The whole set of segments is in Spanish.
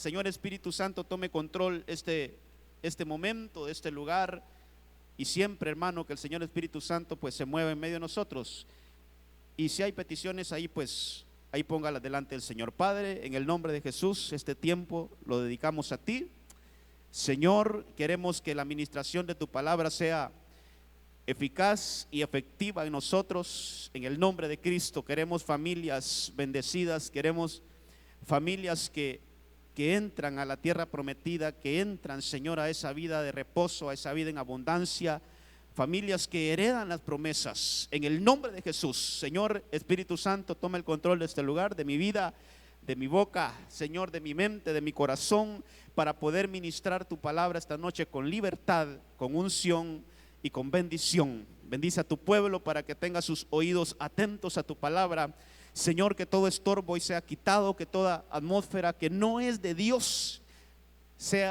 Señor Espíritu Santo tome control este momento, de este lugar, y siempre, hermano, que el Señor Espíritu Santo pues se mueva en medio de nosotros. Y si hay peticiones ahí, pues ahí póngalas delante del Señor. Padre, en el nombre de Jesús, este tiempo lo dedicamos a ti. Señor, queremos que la administración de tu palabra sea eficaz y efectiva en nosotros. En el nombre de Cristo queremos familias bendecidas, queremos familias que entran a la tierra prometida, que entran, Señor, a esa vida de reposo, a esa vida en abundancia, familias que heredan las promesas. En el nombre de Jesús, Señor Espíritu Santo, toma el control de este lugar, de mi vida, de mi boca, Señor, de mi mente, de mi corazón, para poder ministrar tu palabra esta noche con libertad, con unción y con bendición. Bendice a tu pueblo para que tenga sus oídos atentos a tu palabra. Señor, que todo estorbo hoy sea quitado, que toda atmósfera que no es de Dios se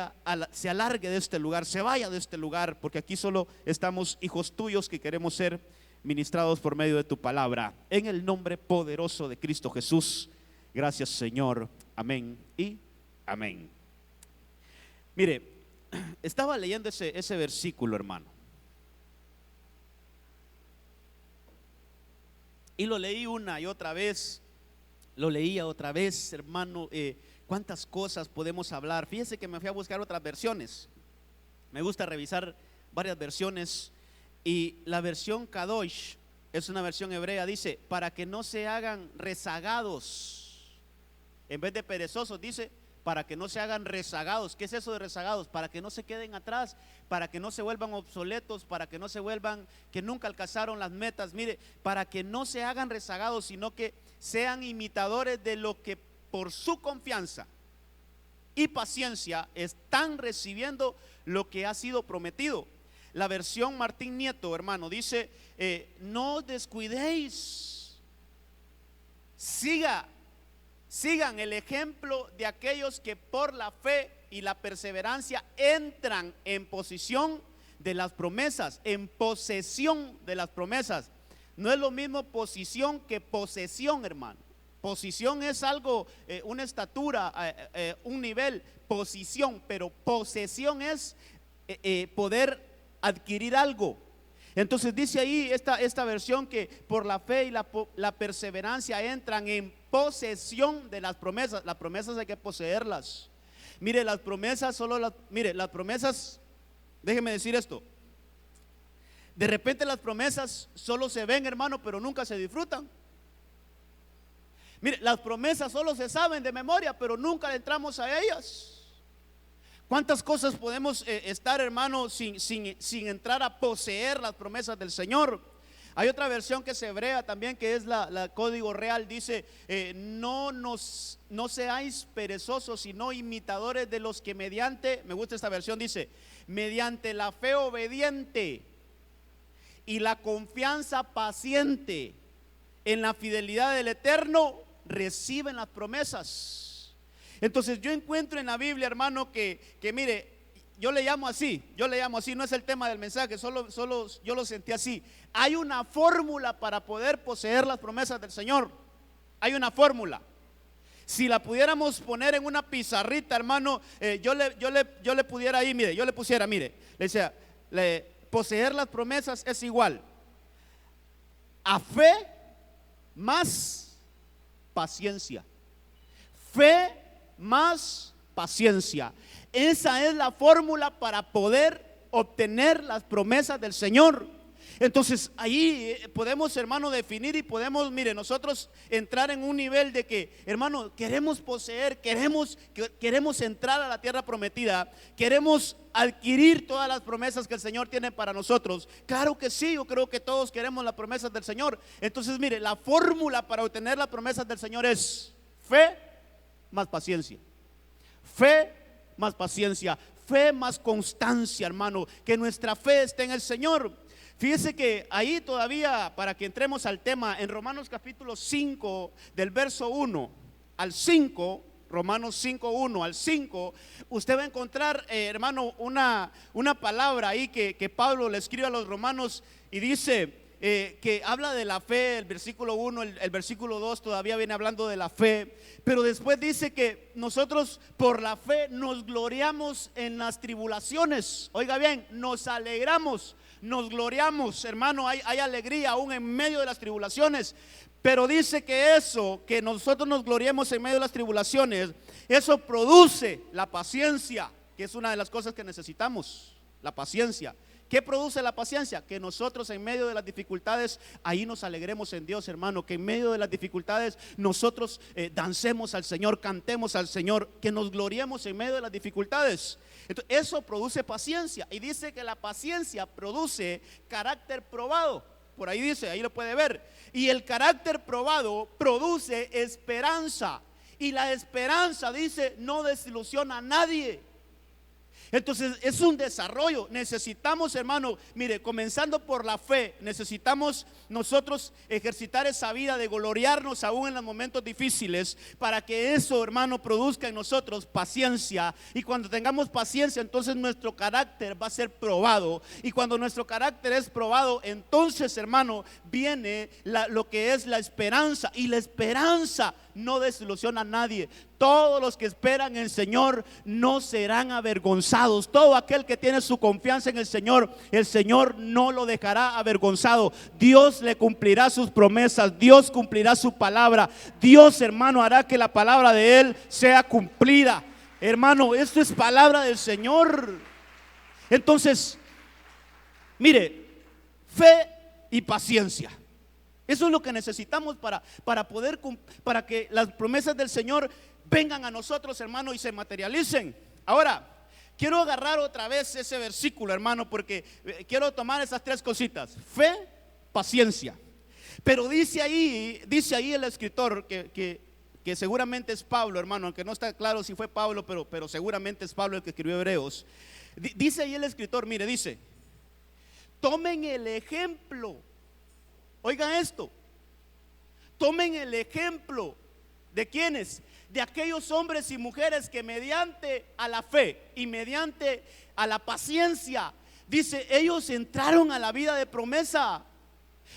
alargue de este lugar, se vaya de este lugar, porque aquí solo estamos hijos tuyos que queremos ser ministrados por medio de tu palabra. En el nombre poderoso de Cristo Jesús. Gracias, Señor. Amén y amén. Mire, estaba leyendo ese versículo, hermano, y lo leí una y otra vez, lo leía otra vez, hermano. Cuántas cosas podemos hablar. Fíjese que me fui a buscar otras versiones. Me gusta revisar varias versiones, y la versión Kadosh es una versión hebrea. Dice: para que no se hagan rezagados. En vez de perezosos, dice: para que no se hagan rezagados. ¿Qué es eso de rezagados? Para que no se queden atrás, para que no se vuelvan obsoletos, para que no se vuelvan, que nunca alcanzaron las metas. Mire, para que no se hagan rezagados, sino que sean imitadores de lo que por su confianza y paciencia están recibiendo lo que ha sido prometido. La versión Martín Nieto, hermano, dice: no descuidéis, sigan el ejemplo de aquellos que por la fe y la perseverancia entran en posición de las promesas, en posesión de las promesas. No es lo mismo posición que posesión, hermano. Posición es algo, una estatura, un nivel, posición, pero posesión es poder adquirir algo. Entonces dice ahí esta versión que por la fe y la perseverancia entran en posesión de las promesas. Las promesas hay que poseerlas. Mire, las promesas las promesas, déjeme decir esto. De repente las promesas solo se ven, hermano, pero nunca se disfrutan. Mire, las promesas solo se saben de memoria, pero nunca entramos a ellas. ¿Cuántas cosas podemos estar, hermano, sin entrar a poseer las promesas del Señor? Hay otra versión que es hebrea también, que es la Código Real. Dice: no seáis perezosos, sino imitadores de los que mediante, me gusta esta versión, dice: mediante la fe obediente y la confianza paciente en la fidelidad del Eterno, reciben las promesas. Entonces yo encuentro en la Biblia, hermano, que mire, yo le llamo así, no es el tema del mensaje, solo yo lo sentí así. Hay una fórmula para poder poseer las promesas del Señor. Hay una fórmula. Si la pudiéramos poner en una pizarrita, hermano, yo le pudiera ahí, mire, le decía, poseer las promesas es igual a fe más paciencia. Fe más paciencia. Esa es la fórmula para poder obtener las promesas del Señor. Entonces ahí podemos, hermano, definir y podemos, mire, nosotros entrar en un nivel de que, hermano, queremos poseer, queremos entrar a la tierra prometida, queremos adquirir todas las promesas que el Señor tiene para nosotros. Claro que sí, yo creo que todos queremos las promesas del Señor. Entonces mire, la fórmula para obtener las promesas del Señor es fe más paciencia. Fe más paciencia, fe más constancia, hermano, que nuestra fe esté en el Señor. Fíjese que ahí todavía, para que entremos al tema, en Romanos capítulo 5, del verso 1 al 5, Romanos 5, 1 al 5, usted va a encontrar, hermano, una palabra ahí que Pablo le escribe a los romanos y dice: que habla de la fe, el versículo 1, el versículo 2 todavía viene hablando de la fe, pero después dice que nosotros por la fe nos gloriamos en las tribulaciones. Oiga bien, nos alegramos, nos gloriamos, hermano, hay alegría aún en medio de las tribulaciones. Pero dice que eso, que nosotros nos gloriemos en medio de las tribulaciones, eso produce la paciencia, que es una de las cosas que necesitamos, la paciencia. ¿Qué produce la paciencia? Que nosotros en medio de las dificultades, ahí nos alegremos en Dios, hermano. Que en medio de las dificultades nosotros dancemos al Señor, cantemos al Señor, que nos gloriemos en medio de las dificultades. Entonces, eso produce paciencia. Y dice que la paciencia produce carácter probado. Por ahí dice, ahí lo puede ver. Y el carácter probado produce esperanza. Y la esperanza, dice, no desilusiona a nadie. Entonces es un desarrollo. Necesitamos, hermano, mire, comenzando por la fe, necesitamos nosotros ejercitar esa vida de gloriarnos aún en los momentos difíciles, para que eso, hermano, produzca en nosotros paciencia. Y cuando tengamos paciencia, entonces nuestro carácter va a ser probado. Y cuando nuestro carácter es probado, entonces, hermano, viene lo que es la esperanza. Y la esperanza no desilusiona a nadie. Todos los que esperan en el Señor no serán avergonzados. Todo aquel que tiene su confianza en el Señor no lo dejará avergonzado. Dios le cumplirá sus promesas, Dios cumplirá su palabra. Dios, hermano, hará que la palabra de Él sea cumplida. Hermano, esto es palabra del Señor. Entonces, mire, fe y paciencia. Eso es lo que necesitamos para que las promesas del Señor vengan a nosotros, hermano, y se materialicen. Ahora, quiero agarrar otra vez ese versículo, hermano, porque quiero tomar esas tres cositas: fe, paciencia. Pero dice ahí el escritor que seguramente es Pablo, hermano, aunque no está claro si fue Pablo, pero seguramente es Pablo el que escribió Hebreos. Dice ahí el escritor, mire, dice: tomen el ejemplo. Oigan esto, tomen el ejemplo de quienes, de aquellos hombres y mujeres que mediante a la fe y mediante a la paciencia, dice, ellos entraron a la vida de promesa.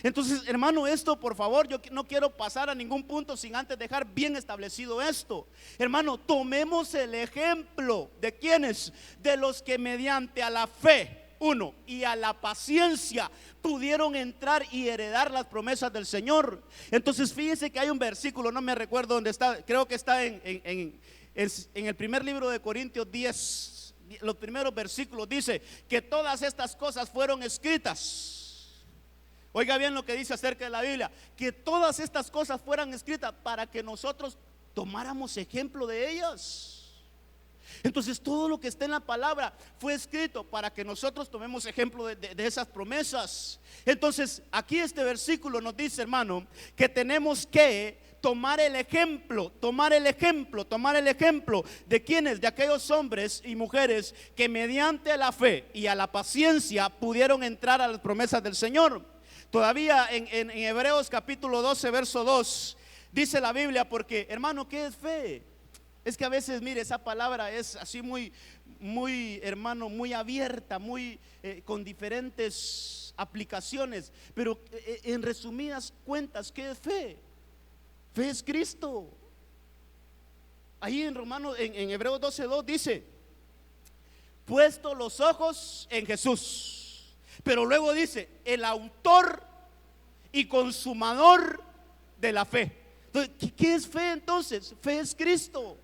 Entonces, hermano, esto, por favor, yo no quiero pasar a ningún punto sin antes dejar bien establecido esto. Hermano, tomemos el ejemplo de quienes, de los que mediante a la fe, uno, y a la paciencia pudieron entrar y heredar las promesas del Señor. Entonces fíjense que hay un versículo, no me recuerdo dónde está, creo que está en el primer libro de Corintios 10, los primeros versículos. Dice que todas estas cosas fueron escritas. Oiga bien lo que dice acerca de la Biblia, que todas estas cosas fueran escritas para que nosotros tomáramos ejemplo de ellas. Entonces todo lo que está en la palabra fue escrito para que nosotros tomemos ejemplo de esas promesas. Entonces aquí este versículo nos dice, hermano, que tenemos que tomar el ejemplo de quienes, de aquellos hombres y mujeres que mediante la fe y a la paciencia pudieron entrar a las promesas del Señor. Todavía en Hebreos capítulo 12 verso 2 dice la Biblia, porque, hermano, ¿qué es fe? Es que a veces, mire, esa palabra es así muy, hermano, muy abierta, muy con diferentes aplicaciones. Pero en resumidas cuentas, ¿qué es fe? Fe es Cristo. Ahí en Hebreos 12:2 dice: puesto los ojos en Jesús. Pero luego dice: el autor y consumador de la fe. Entonces, ¿qué es fe entonces? Fe es Cristo.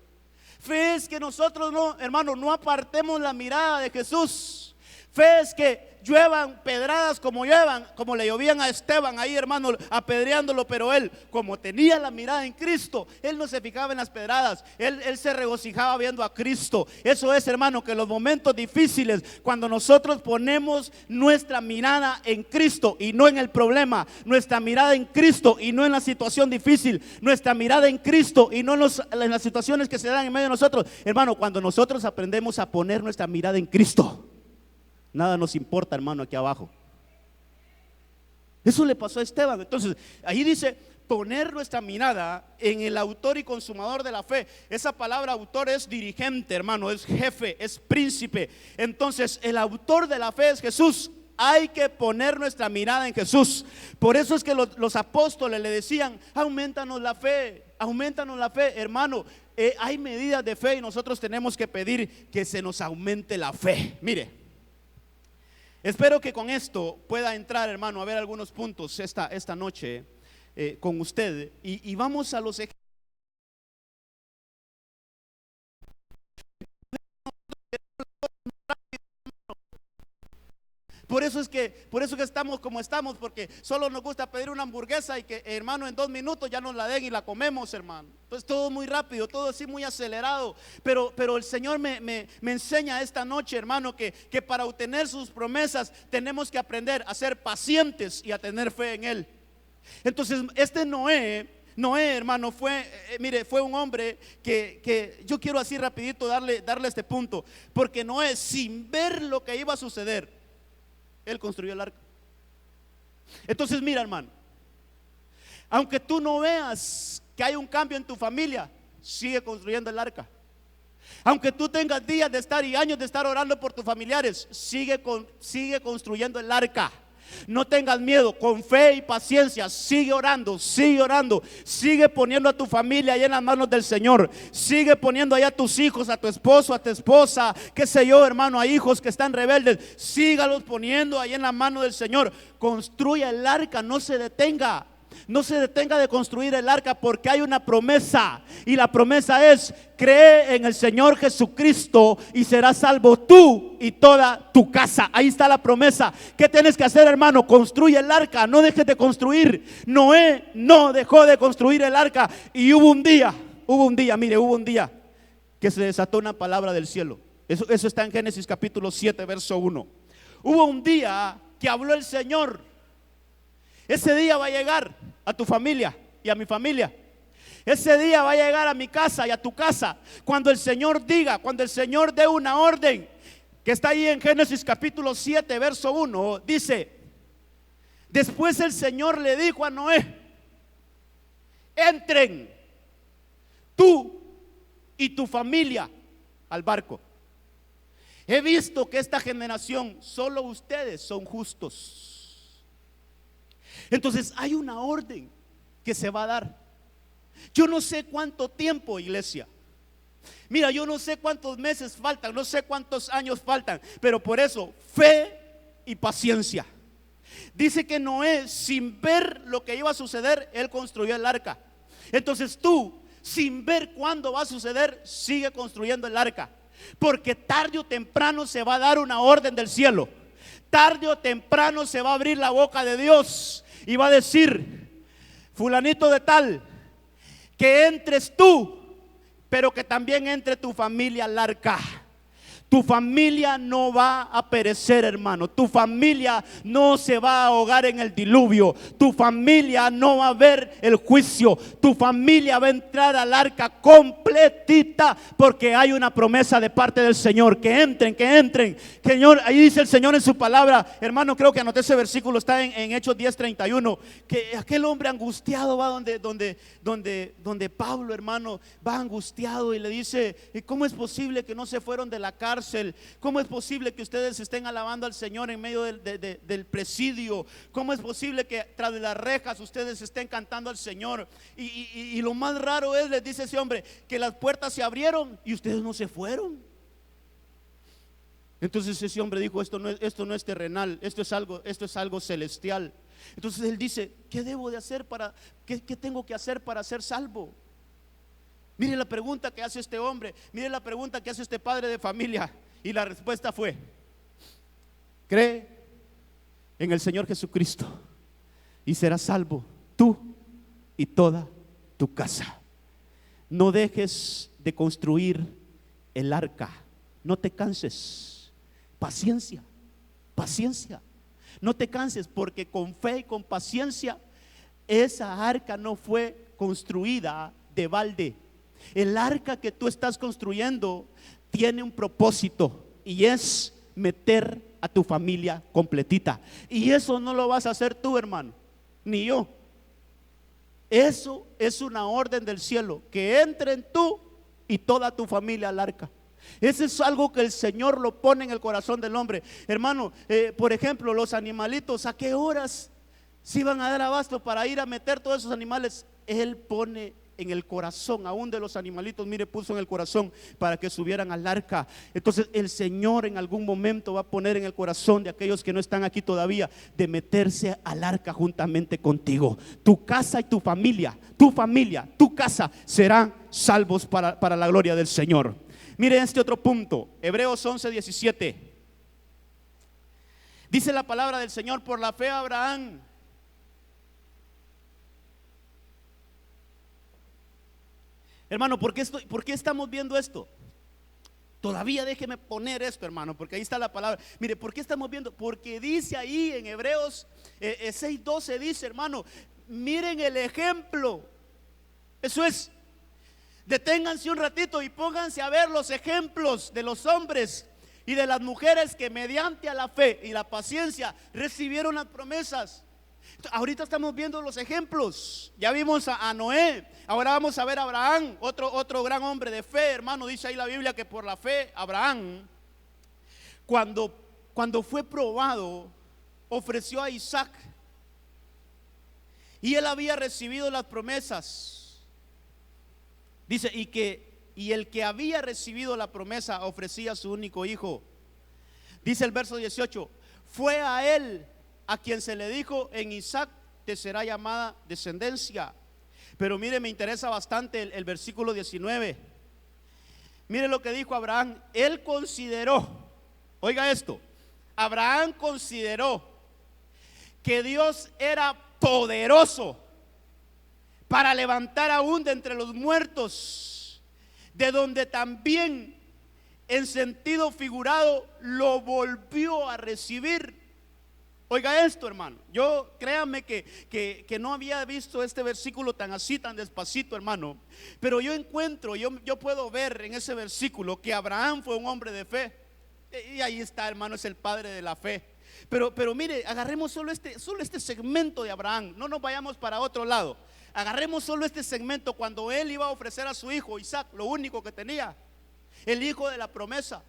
Fe es que nosotros no apartemos la mirada de Jesús. Fe es que lluevan pedradas como le llovían a Esteban ahí, hermano, apedreándolo, pero él, como tenía la mirada en Cristo, él no se fijaba en las pedradas, él se regocijaba viendo a Cristo. Eso es, hermano, que en los momentos difíciles, cuando nosotros ponemos nuestra mirada en Cristo y no en el problema, nuestra mirada en Cristo y no en la situación difícil, nuestra mirada en Cristo y no en las situaciones que se dan en medio de nosotros, hermano, cuando nosotros aprendemos a poner nuestra mirada en Cristo, nada nos importa, hermano, aquí abajo. Eso le pasó a Esteban. Entonces, ahí dice poner nuestra mirada en el autor y consumador de la fe. Esa palabra autor es dirigente, hermano, es jefe, es príncipe. Entonces, el autor de la fe es Jesús. hay que poner nuestra mirada en Jesús. Por eso es que los apóstoles le decían: aumentanos la fe, hermano. Hay medidas de fe y nosotros tenemos que pedir que se nos aumente la fe. Mire, espero que con esto pueda entrar, hermano, a ver algunos puntos esta noche con usted, y vamos a los ejemplos. Por eso que estamos como estamos, porque solo nos gusta pedir una hamburguesa y que, hermano, en 2 minutos ya nos la den y la comemos, hermano. Entonces todo muy rápido, todo así muy acelerado. Pero el Señor me enseña esta noche, hermano, que para obtener sus promesas tenemos que aprender a ser pacientes y a tener fe en Él. Entonces Noé, hermano, fue un hombre que yo quiero así rapidito darle este punto, porque Noé, sin ver lo que iba a suceder, él construyó el arca. Entonces mira, hermano, aunque tú no veas que hay un cambio en tu familia, sigue construyendo el arca. Aunque tú tengas días de estar y años de estar orando por tus familiares, sigue construyendo el arca. No tengas miedo, con fe y paciencia, sigue orando, sigue poniendo a tu familia ahí en las manos del Señor. Sigue poniendo ahí a tus hijos, a tu esposo, a tu esposa, qué sé yo, hermano, a hijos que están rebeldes. Sígalos poniendo ahí en la mano del Señor. Construya el arca, no se detenga de construir el arca, porque hay una promesa, y la promesa es: cree en el Señor Jesucristo y serás salvo tú y toda tu casa. Ahí está la promesa. ¿Qué tienes que hacer, hermano? Construye el arca, no dejes de construir. Noé no dejó de construir el arca, y hubo un día que se desató una palabra del cielo. Eso está en Génesis capítulo 7, verso 1. Hubo un día que habló el Señor. Ese día va a llegar a tu familia y a mi familia. Ese día va a llegar a mi casa y a tu casa, cuando el Señor dé una orden, que está ahí en Génesis capítulo 7, verso 1. Dice: después el Señor le dijo a Noé: entren tú y tu familia al barco. He visto que esta generación, solo ustedes son justos. Entonces hay una orden que se va a dar. Yo no sé cuánto tiempo, iglesia. Mira, yo no sé cuántos meses faltan, no sé cuántos años faltan, pero por eso, fe y paciencia. Dice que Noé, sin ver lo que iba a suceder, él construyó el arca. Entonces tú, sin ver cuándo va a suceder, sigue construyendo el arca, porque tarde o temprano se va a dar una orden del cielo. Tarde o temprano se va a abrir la boca de Dios y va a decir: fulanito de tal, que entres tú, pero que también entre tu familia al arca. Tu familia no va a perecer, hermano. Tu familia no se va a ahogar en el diluvio. Tu familia no va a ver el juicio. Tu familia va a entrar al arca completita, porque hay una promesa de parte del Señor. Que entren. Señor, ahí dice el Señor en su palabra, hermano, creo que anoté ese versículo, está en Hechos 10:31, que aquel hombre angustiado va donde Pablo, hermano, va angustiado y le dice: ¿cómo es posible que no se fueron de la cárcel? ¿Cómo es posible que ustedes estén alabando al Señor en medio del presidio? ¿Cómo es posible que tras de las rejas ustedes estén cantando al Señor? Y lo más raro es, les dice ese hombre, que las puertas se abrieron y ustedes no se fueron. Entonces ese hombre dijo: esto no es terrenal, esto es algo celestial. Entonces él dice: ¿qué debo de hacer qué tengo que hacer para ser salvo? Mire la pregunta que hace este hombre, mire la pregunta que hace este padre de familia, y la respuesta fue: cree en el Señor Jesucristo y serás salvo tú y toda tu casa. No dejes de construir el arca, no te canses. Paciencia. No te canses, porque con fe y con paciencia esa arca no fue construida de balde. El arca que tú estás construyendo tiene un propósito, y es meter a tu familia completita. Y eso no lo vas a hacer tú, hermano, ni yo. Eso es una orden del cielo, que entren tú y toda tu familia al arca. Ese es algo que el Señor lo pone en el corazón del hombre. Hermano, por ejemplo, los animalitos, ¿a qué horas se iban a dar abasto para ir a meter todos esos animales? Él pone en el corazón, aún de los animalitos, mire, puso en el corazón para que subieran al arca. Entonces el Señor en algún momento va a poner en el corazón de aquellos que no están aquí todavía, de meterse al arca juntamente contigo. Tu casa y tu familia, tu casa serán salvos para la gloria del Señor. Mire este otro punto, Hebreos 11:17. Dice la palabra del Señor: por la fe Abraham, hermano, ¿por qué estamos viendo esto? Todavía déjeme poner esto, hermano, porque ahí está la palabra. Mire, ¿por qué estamos viendo? Porque dice ahí en Hebreos 6:12, dice, hermano, miren el ejemplo. Eso es, deténganse un ratito y pónganse a ver los ejemplos de los hombres y de las mujeres que mediante a la fe y la paciencia recibieron las promesas. Ahorita estamos viendo los ejemplos. Ya vimos a Noé, ahora vamos a ver a Abraham, otro gran hombre de fe, hermano. Dice ahí la Biblia que por la fe Abraham, cuando fue probado, ofreció a Isaac, y él había recibido las promesas. Dice, y el que había recibido la promesa ofrecía a su único hijo. Dice el verso 18: fue a él a quien se le dijo: en Isaac te será llamada descendencia. Pero mire, me interesa bastante el versículo 19. Mire lo que dijo Abraham. Él consideró, oiga esto, Abraham consideró que Dios era poderoso para levantar aún de entre los muertos, de donde también en sentido figurado lo volvió a recibir. Oiga esto, hermano, yo créame que no había visto este versículo tan así, tan despacito, hermano. Pero yo encuentro, yo puedo ver en ese versículo que Abraham fue un hombre de fe. Y ahí está, hermano, es el padre de la fe. Pero mire, agarremos solo este segmento de Abraham. No nos vayamos para otro lado. Agarremos solo este segmento cuando él iba a ofrecer a su hijo Isaac, lo único que tenía, el hijo de la promesa.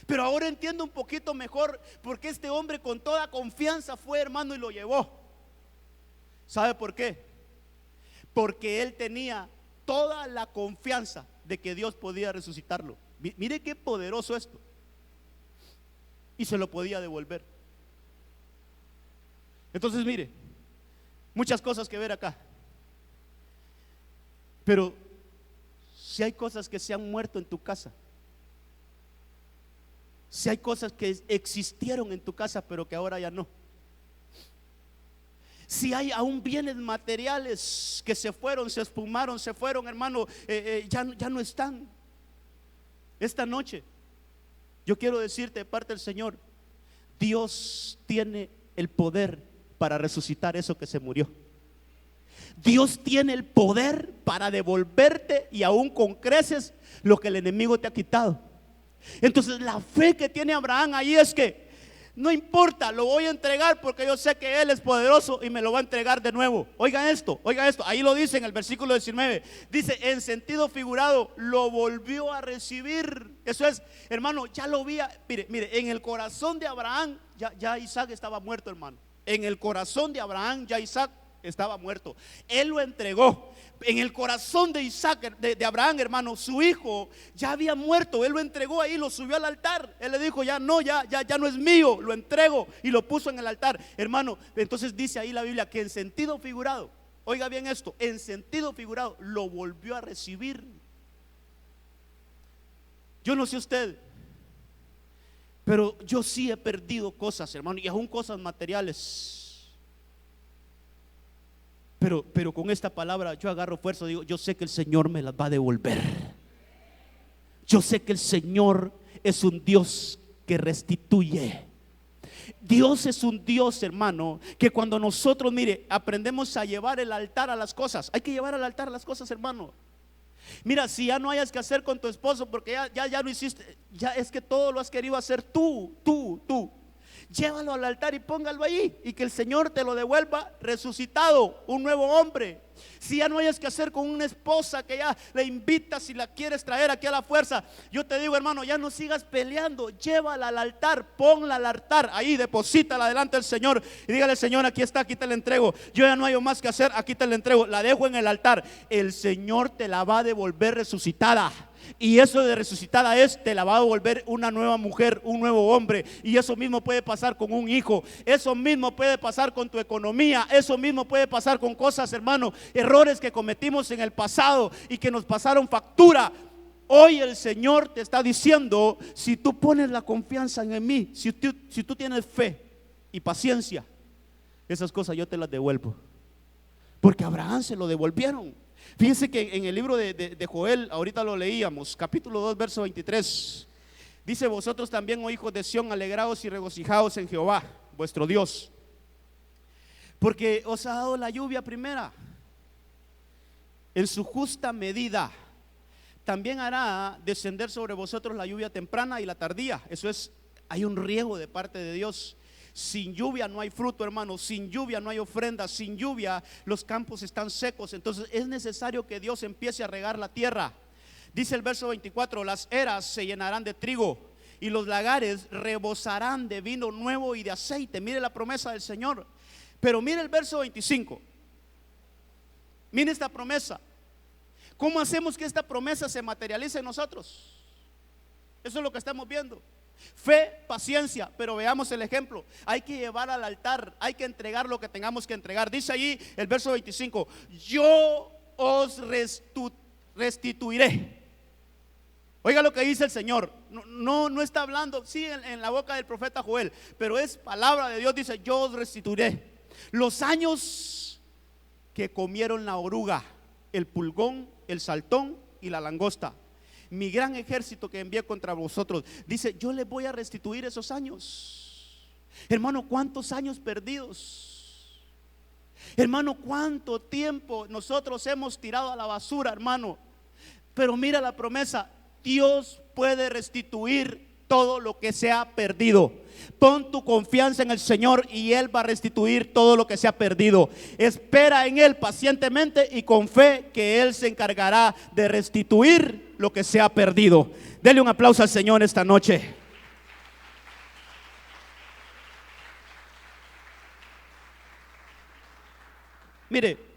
Pero ahora entiendo un poquito mejor por qué este hombre con toda confianza fue, hermano, y lo llevó. ¿Sabe por qué? Porque él tenía toda la confianza de que Dios podía resucitarlo. Mire qué poderoso esto. Y se lo podía devolver. Entonces mire, muchas cosas que ver acá. Pero si hay cosas que se han muerto en tu casa, si hay cosas que existieron en tu casa pero que ahora ya no, si hay aún bienes materiales que se fueron, se esfumaron, se fueron, hermano, ya no están. Esta noche yo quiero decirte de parte del Señor: Dios tiene el poder para resucitar eso que se murió. Dios tiene el poder para devolverte y aún con creces lo que el enemigo te ha quitado. Entonces la fe que tiene Abraham ahí es que no importa, lo voy a entregar porque yo sé que Él es poderoso y me lo va a entregar de nuevo. Oiga esto, ahí lo dice en el versículo 19. Dice, en sentido figurado, lo volvió a recibir. Eso es, hermano, ya lo vi. Mire, en el corazón de Abraham ya Isaac estaba muerto, hermano. En el corazón de Abraham ya Isaac estaba muerto. Él lo entregó. En el corazón de Isaac, de Abraham, hermano, su hijo ya había muerto. Él lo entregó ahí, lo subió al altar. Él le dijo, ya no es mío, lo entrego, y lo puso en el altar, hermano. Entonces dice ahí la Biblia que en sentido figurado, oiga bien esto, en sentido figurado lo volvió a recibir. Yo no sé usted, pero yo sí he perdido cosas, hermano, y aún cosas materiales. Pero con esta palabra yo agarro fuerza, digo, yo sé que el Señor me las va a devolver. Yo sé que el Señor es un Dios que restituye. Dios es un Dios, hermano, que cuando nosotros, mire, aprendemos a llevar el altar a las cosas. Hay que llevar al altar las cosas, hermano. Mira, si ya no hayas que hacer con tu esposo porque ya no hiciste, ya es que todo lo has querido hacer tú. Llévalo al altar y póngalo ahí, y que el Señor te lo devuelva resucitado, un nuevo hombre. Si ya no hayas que hacer con una esposa que ya le invitas y la quieres traer aquí a la fuerza, yo te digo, hermano, ya no sigas peleando. Llévala al altar, ponla al altar, ahí deposítala delante del Señor y dígale: Señor, aquí está, aquí te la entrego. Yo ya no hay más que hacer, aquí te la entrego. La dejo en el altar. El Señor te la va a devolver resucitada. Y eso de resucitada te la va a volver una nueva mujer, un nuevo hombre. Y eso mismo puede pasar con un hijo. Eso mismo puede pasar con tu economía. Eso mismo puede pasar con cosas, hermano, errores que cometimos en el pasado y que nos pasaron factura. Hoy el Señor te está diciendo: si tú pones la confianza en mí, si tú tienes fe y paciencia, esas cosas yo te las devuelvo. Porque a Abraham se lo devolvieron. Fíjense que en el libro de Joel, ahorita lo leíamos, capítulo 2, verso 23, dice: vosotros también, oh hijos de Sión, alegraos y regocijaos en Jehová, vuestro Dios, porque os ha dado la lluvia primera en su justa medida. También hará descender sobre vosotros la lluvia temprana y la tardía. Eso es, hay un riego de parte de Dios. Sin lluvia no hay fruto, hermano. Sin lluvia no hay ofrenda. Sin lluvia los campos están secos. Entonces es necesario que Dios empiece a regar la tierra. Dice el verso 24: las eras se llenarán de trigo y los lagares rebosarán de vino nuevo y de aceite. Mire la promesa del Señor. Pero mire el verso 25. Mire esta promesa. ¿Cómo hacemos que esta promesa se materialice en nosotros? Eso es lo que estamos viendo. Fe, paciencia, pero veamos el ejemplo. Hay que llevar al altar, hay que entregar lo que tengamos que entregar. Dice allí el verso 25: yo os restituiré. Oiga lo que dice el Señor. No está hablando, sí, en la boca del profeta Joel, pero es palabra de Dios. Dice: yo os restituiré los años que comieron la oruga, el pulgón, el saltón y la langosta, mi gran ejército que envié contra vosotros. Dice: yo les voy a restituir esos años. Hermano, ¿cuántos años perdidos? Hermano, ¿cuánto tiempo nosotros hemos tirado a la basura, hermano? Pero mira la promesa: Dios puede restituir todo lo que se ha perdido. Pon tu confianza en el Señor y Él va a restituir todo lo que se ha perdido. Espera en Él pacientemente y con fe, que Él se encargará de restituir lo que se ha perdido. Dele un aplauso al Señor esta noche. Mire,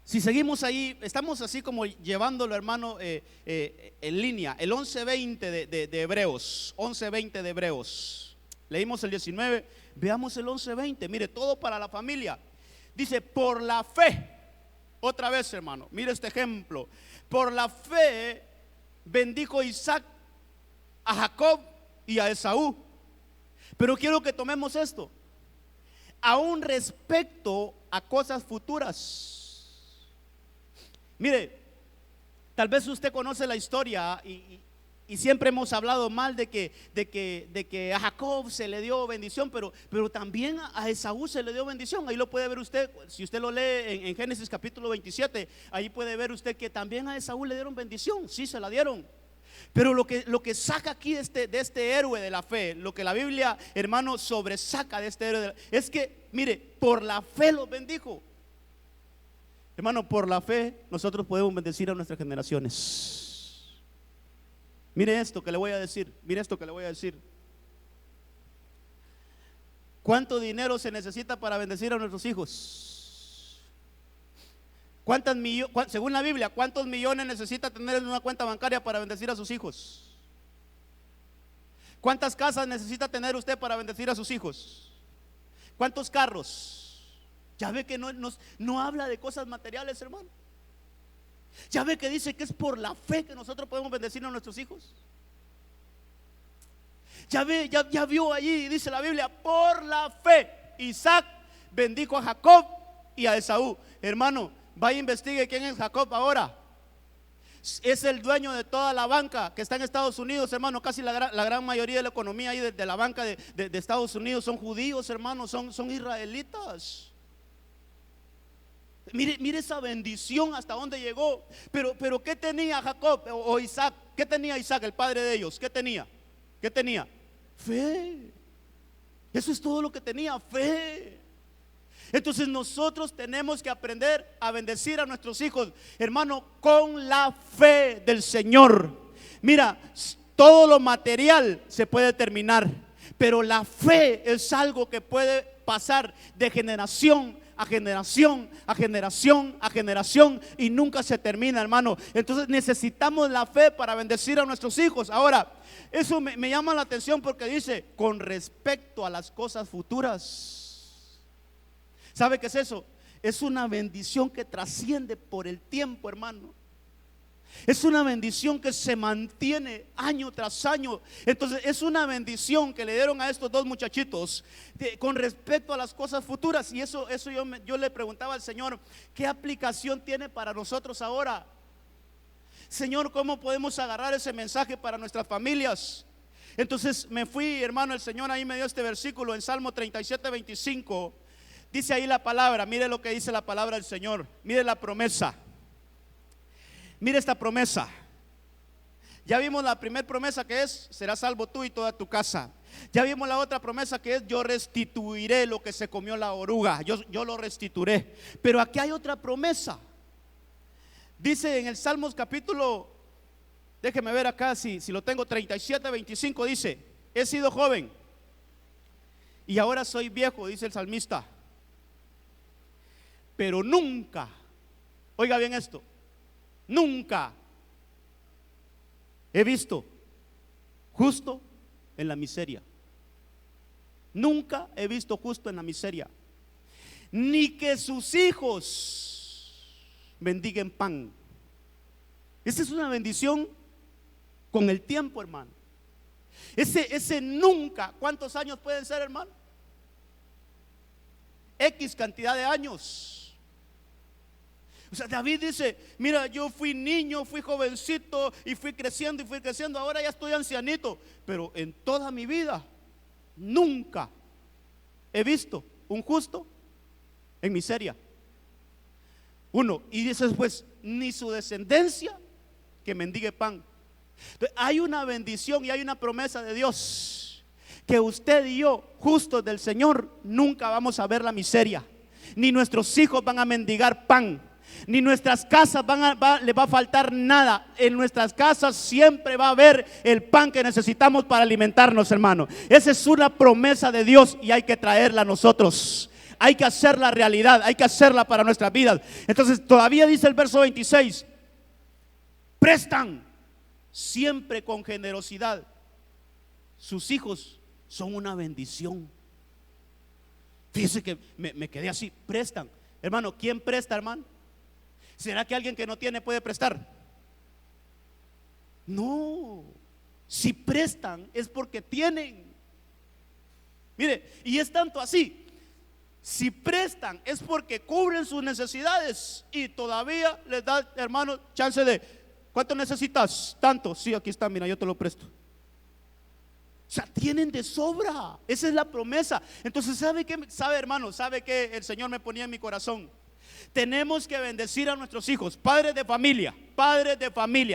si seguimos ahí, estamos así como llevándolo, hermano, en línea. El 11:20 de Hebreos, 11:20 de Hebreos. Leímos el 19, veamos el 11:20. Mire, todo para la familia. Dice: por la fe, otra vez, hermano, mire este ejemplo. Por la fe bendijo Isaac a Jacob y a Esaú. Pero quiero que tomemos esto: aún respecto a cosas futuras. Mire, tal vez usted conoce la historia y siempre hemos hablado mal de que a Jacob se le dio bendición, pero también a Esaú se le dio bendición. Ahí lo puede ver usted, si usted lo lee en Génesis capítulo 27, ahí puede ver usted que también a Esaú le dieron bendición, sí se la dieron. Pero lo que saca aquí de este héroe de la fe, lo que la Biblia, hermano, sobresaca de este héroe es que, mire, por la fe los bendijo. Hermano, por la fe nosotros podemos bendecir a nuestras generaciones. Mire esto que le voy a decir. Mire esto que le voy a decir. ¿Cuánto dinero se necesita para bendecir a nuestros hijos? Según la Biblia, ¿cuántos millones necesita tener en una cuenta bancaria para bendecir a sus hijos? ¿Cuántas casas necesita tener usted para bendecir a sus hijos? ¿Cuántos carros? Ya ve que no habla de cosas materiales, hermano. Ya ve que dice que es por la fe que nosotros podemos bendecir a nuestros hijos. Ya vio allí, dice la Biblia: por la fe Isaac bendijo a Jacob y a Esaú. Hermano, vaya e investigue quién es Jacob ahora. Es el dueño de toda la banca que está en Estados Unidos, hermano. Casi la gran mayoría de la economía ahí de la banca de Estados Unidos son judíos, hermano, son israelitas. Mire esa bendición hasta dónde llegó. Pero ¿qué tenía Jacob o Isaac? ¿Qué tenía Isaac, el padre de ellos? ¿Qué tenía? Fe. Eso es todo lo que tenía, fe. Entonces nosotros tenemos que aprender a bendecir a nuestros hijos, hermano, con la fe del Señor. Mira, todo lo material se puede terminar, pero la fe es algo que puede pasar de generación a generación, a generación, a generación, y nunca se termina, hermano. Entonces necesitamos la fe para bendecir a nuestros hijos. Ahora, eso me llama la atención porque dice, con respecto a las cosas futuras. ¿Sabe qué es eso? Es una bendición que trasciende por el tiempo, hermano. Es una bendición que se mantiene año tras año. Entonces es una bendición que le dieron a estos dos muchachitos con respecto a las cosas futuras. Y eso yo le preguntaba al Señor, ¿qué aplicación tiene para nosotros ahora? Señor, ¿cómo podemos agarrar ese mensaje para nuestras familias? Entonces me fui, hermano, el Señor ahí me dio este versículo en Salmo 37:25. Dice ahí la palabra, mire lo que dice la palabra del Señor, mire la promesa. Mire esta promesa. Ya vimos la primera promesa que es, serás salvo tú y toda tu casa. Ya vimos la otra promesa que es, yo restituiré lo que se comió la oruga, yo lo restituiré. Pero aquí hay otra promesa. Dice en el Salmos capítulo, déjeme ver acá si lo tengo, 37:25, dice, he sido joven y ahora soy viejo, dice el salmista, pero nunca, oiga bien esto, nunca he visto justo en la miseria. Nunca he visto justo en la miseria, ni que sus hijos mendiguen pan. Esa es una bendición con el tiempo, hermano. Ese nunca, ¿cuántos años pueden ser, hermano? X cantidad de años. O sea, David dice, mira, yo fui niño, fui jovencito y fui creciendo, ahora ya estoy ancianito, pero en toda mi vida nunca he visto un justo en miseria. Uno, y dice después, ni su descendencia que mendigue pan. Entonces, hay una bendición y hay una promesa de Dios, que usted y yo, justos del Señor, nunca vamos a ver la miseria, ni nuestros hijos van a mendigar pan, ni nuestras casas le va a faltar nada. En nuestras casas siempre va a haber el pan que necesitamos para alimentarnos, hermano. Esa es una promesa de Dios y hay que traerla a nosotros. Hay que hacerla realidad, hay que hacerla para nuestras vidas. Entonces todavía dice el verso 26, prestan siempre con generosidad. Sus hijos son una bendición. Fíjese que me quedé así, prestan. Hermano, ¿quién presta, hermano? ¿Será que alguien que no tiene puede prestar? No, si prestan es porque tienen. Mire, y es tanto así, si prestan es porque cubren sus necesidades y todavía les da, hermano, chance de, ¿cuánto necesitas? Tanto, sí, aquí está, mira, yo te lo presto. O sea, tienen de sobra. Esa es la promesa. Entonces, ¿sabe qué? Hermano, ¿sabe qué el Señor me ponía en mi corazón? Tenemos que bendecir a nuestros hijos, padres de familia.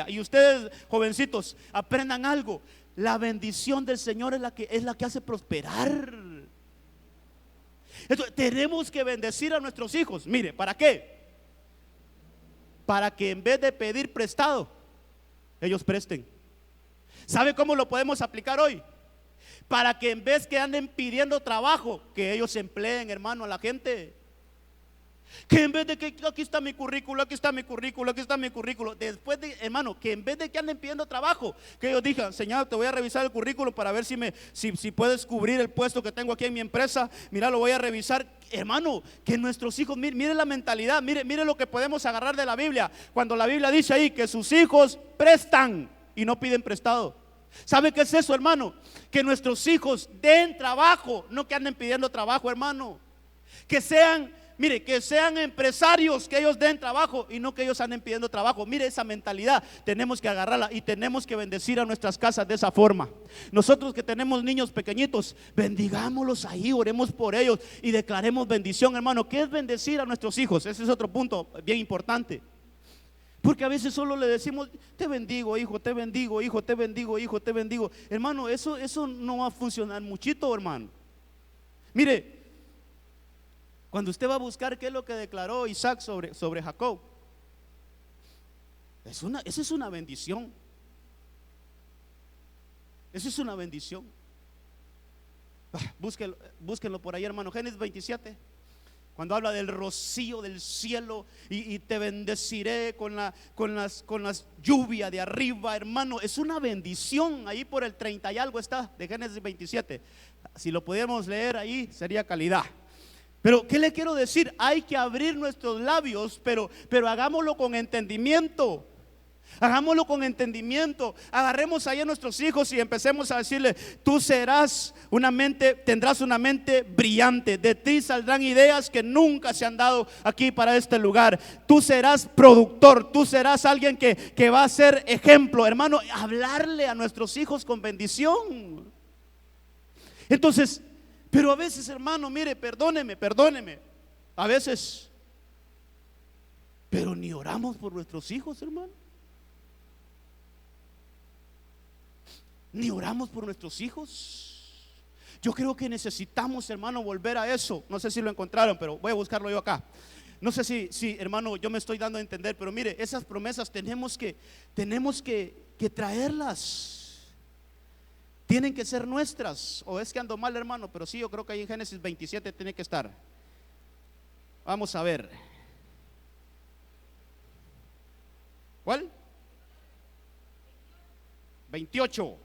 Y ustedes, jovencitos, aprendan algo. La bendición del Señor es la que hace prosperar. Entonces, tenemos que bendecir a nuestros hijos. Mire, ¿para qué? Para que en vez de pedir prestado, ellos presten. ¿Sabe cómo lo podemos aplicar hoy? Para que en vez que anden pidiendo trabajo, que ellos empleen, hermano, a la gente. Que en vez de que aquí está mi currículo, después de, hermano, que en vez de que anden pidiendo trabajo, que ellos digan, Señor, te voy a revisar el currículo para ver si puedes cubrir el puesto que tengo aquí en mi empresa. Mira, lo voy a revisar. Hermano, que nuestros hijos, mire la mentalidad, mire lo que podemos agarrar de la Biblia. Cuando la Biblia dice ahí que sus hijos prestan y no piden prestado. ¿Sabe qué es eso, hermano? Que nuestros hijos den trabajo, no que anden pidiendo trabajo, hermano. Que sean empresarios, que ellos den trabajo y no que ellos anden pidiendo trabajo. Mire esa mentalidad, tenemos que agarrarla y tenemos que bendecir a nuestras casas de esa forma. Nosotros que tenemos niños pequeñitos, bendigámoslos ahí, oremos por ellos y declaremos bendición, hermano. ¿Qué es bendecir a nuestros hijos? Ese es otro punto bien importante. Porque a veces solo le decimos, te bendigo, hijo, te bendigo, hijo, te bendigo, hijo, te bendigo. Hermano, eso no va a funcionar muchito, hermano. Mire, cuando usted va a buscar qué es lo que declaró Isaac sobre Jacob, esa es una bendición. Eso es una bendición. Búsquenlo por ahí, hermano. Génesis 27, cuando habla del rocío del cielo y te bendeciré con las lluvias de arriba, hermano. Es una bendición. Ahí por el 30 y algo está de Génesis 27. Si lo pudiéramos leer ahí, sería calidad. Pero ¿qué le quiero decir? Hay que abrir nuestros labios, pero hagámoslo con entendimiento. Hagámoslo con entendimiento. Agarremos ahí a nuestros hijos y empecemos a decirle: tú tendrás una mente brillante. De ti saldrán ideas que nunca se han dado aquí para este lugar. Tú serás productor, tú serás alguien que va a ser ejemplo. Hermano, hablarle a nuestros hijos con bendición. Entonces, pero a veces, hermano, mire, perdóneme, a veces, pero ni oramos por nuestros hijos, hermano. Ni oramos por nuestros hijos. Yo creo que necesitamos, hermano, volver a eso. No sé si lo encontraron, pero voy a buscarlo yo acá. No sé si hermano, yo me estoy dando a entender, pero mire, esas promesas tenemos que traerlas. Tienen que ser nuestras. O es que ando mal, hermano, pero sí, yo creo que ahí en Génesis 27 tiene que estar. Vamos a ver. ¿Cuál? 28.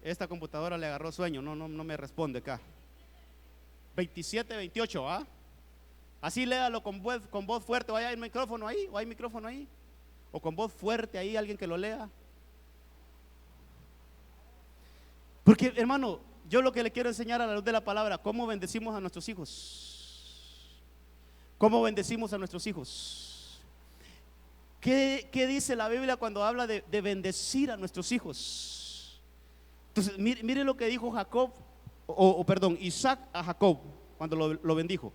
Esta computadora le agarró sueño, no me responde acá. 27, 28, ¿ah? Así léalo con voz fuerte. ¿O hay micrófono ahí? ¿O hay micrófono ahí? O con voz fuerte ahí, alguien que lo lea. Porque, hermano, yo lo que le quiero enseñar a la luz de la palabra: cómo bendecimos a nuestros hijos. ¿Cómo bendecimos a nuestros hijos? ¿Qué dice la Biblia cuando habla de bendecir a nuestros hijos? Entonces, mire lo que dijo Isaac a Jacob cuando lo bendijo.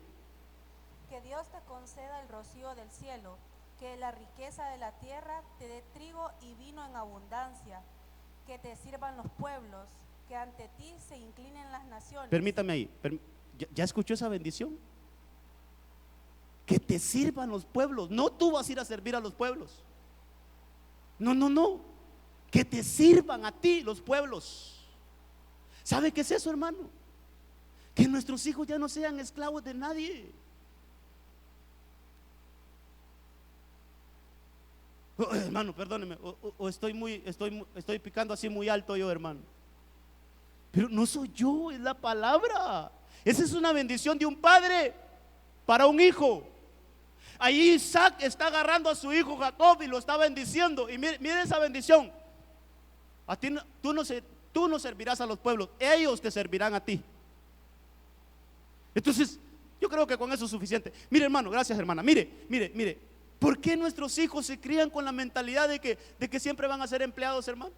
Que Dios te conceda el rocío del cielo, que la riqueza de la tierra te dé trigo y vino en abundancia, que te sirvan los pueblos, que ante ti se inclinen las naciones. Permítame ahí, ¿ya escuchó esa bendición? Que te sirvan los pueblos. No tú vas a ir a servir a los pueblos. No. Que te sirvan a ti los pueblos. ¿Sabe qué es eso, hermano? Que nuestros hijos ya no sean esclavos de nadie. Hermano, perdóneme, o estoy picando así muy alto yo, hermano. Pero no soy yo, es la palabra. Esa es una bendición de un padre para un hijo. Ahí Isaac está agarrando a su hijo Jacob y lo está bendiciendo. Y mire esa bendición. A ti, tú no servirás a los pueblos, ellos te servirán a ti. Entonces, yo creo que con eso es suficiente. Mire, hermano, gracias, hermana. Mire. ¿Por qué nuestros hijos se crían con la mentalidad de que siempre van a ser empleados, hermano?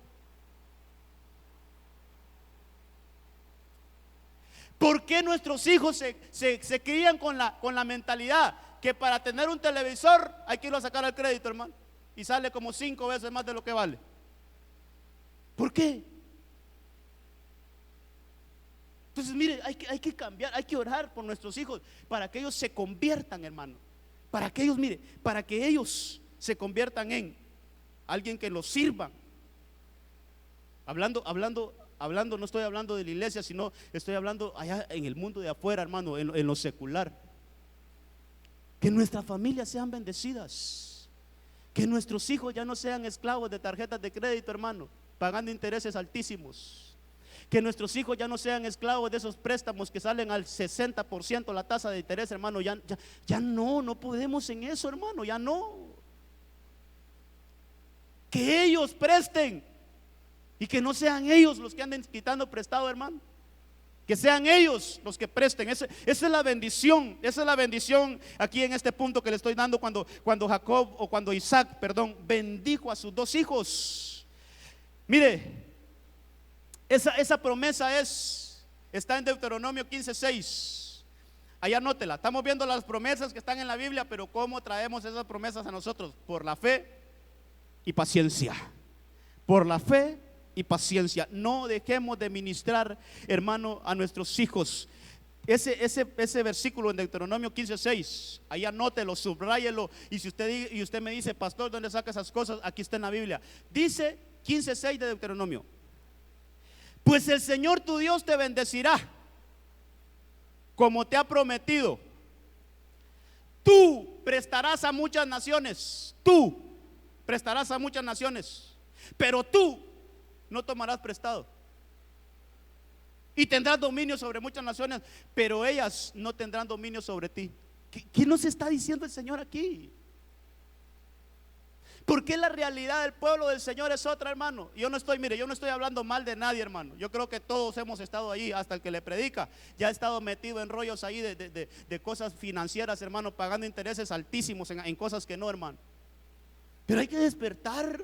¿Por qué nuestros hijos se crían con la mentalidad que para tener un televisor hay que irlo a sacar al crédito, hermano? Y sale como 5 veces más de lo que vale. ¿Por qué? Entonces, mire, hay que cambiar, hay que orar por nuestros hijos para que ellos se conviertan, hermano. Para que ellos se conviertan en alguien que los sirva. Hablando, no estoy hablando de la iglesia, sino estoy hablando allá en el mundo de afuera, hermano, en lo secular. Que nuestras familias sean bendecidas. Que nuestros hijos ya no sean esclavos de tarjetas de crédito, hermano, pagando intereses altísimos. Que nuestros hijos ya no sean esclavos de esos préstamos que salen al 60% la tasa de interés, hermano. Ya no podemos en eso, hermano, ya no. Que ellos presten y que no sean ellos los que anden quitando prestado, hermano. Que sean ellos los que presten. Esa es la bendición. Esa es la bendición aquí en este punto que le estoy dando cuando Isaac, bendijo a sus 2 hijos. Mire, esa promesa está en Deuteronomio 15:6. Allá anótela. Estamos viendo las promesas que están en la Biblia, pero ¿cómo traemos esas promesas a nosotros? Por la fe y paciencia. Por la fe y paciencia. No dejemos de ministrar, hermano, a nuestros hijos. ese versículo en Deuteronomio 15:6, ahí anótelo, subráyelo. Y si usted me dice, pastor, ¿dónde saca esas cosas? Aquí está en la Biblia. Dice 15:6 de Deuteronomio: pues el Señor tu Dios te bendecirá como te ha prometido. Tú prestarás a muchas naciones. Tú prestarás a muchas naciones, pero tú no tomarás prestado. Y tendrás dominio sobre muchas naciones, pero ellas no tendrán dominio sobre ti. ¿Qué nos está diciendo el Señor aquí? Porque la realidad del pueblo del Señor es otra, hermano. Yo no estoy hablando mal de nadie, hermano. Yo creo que todos hemos estado ahí, hasta el que le predica ya ha estado metido en rollos ahí de cosas financieras, hermano, pagando intereses altísimos en cosas que no, hermano. Pero hay que despertar.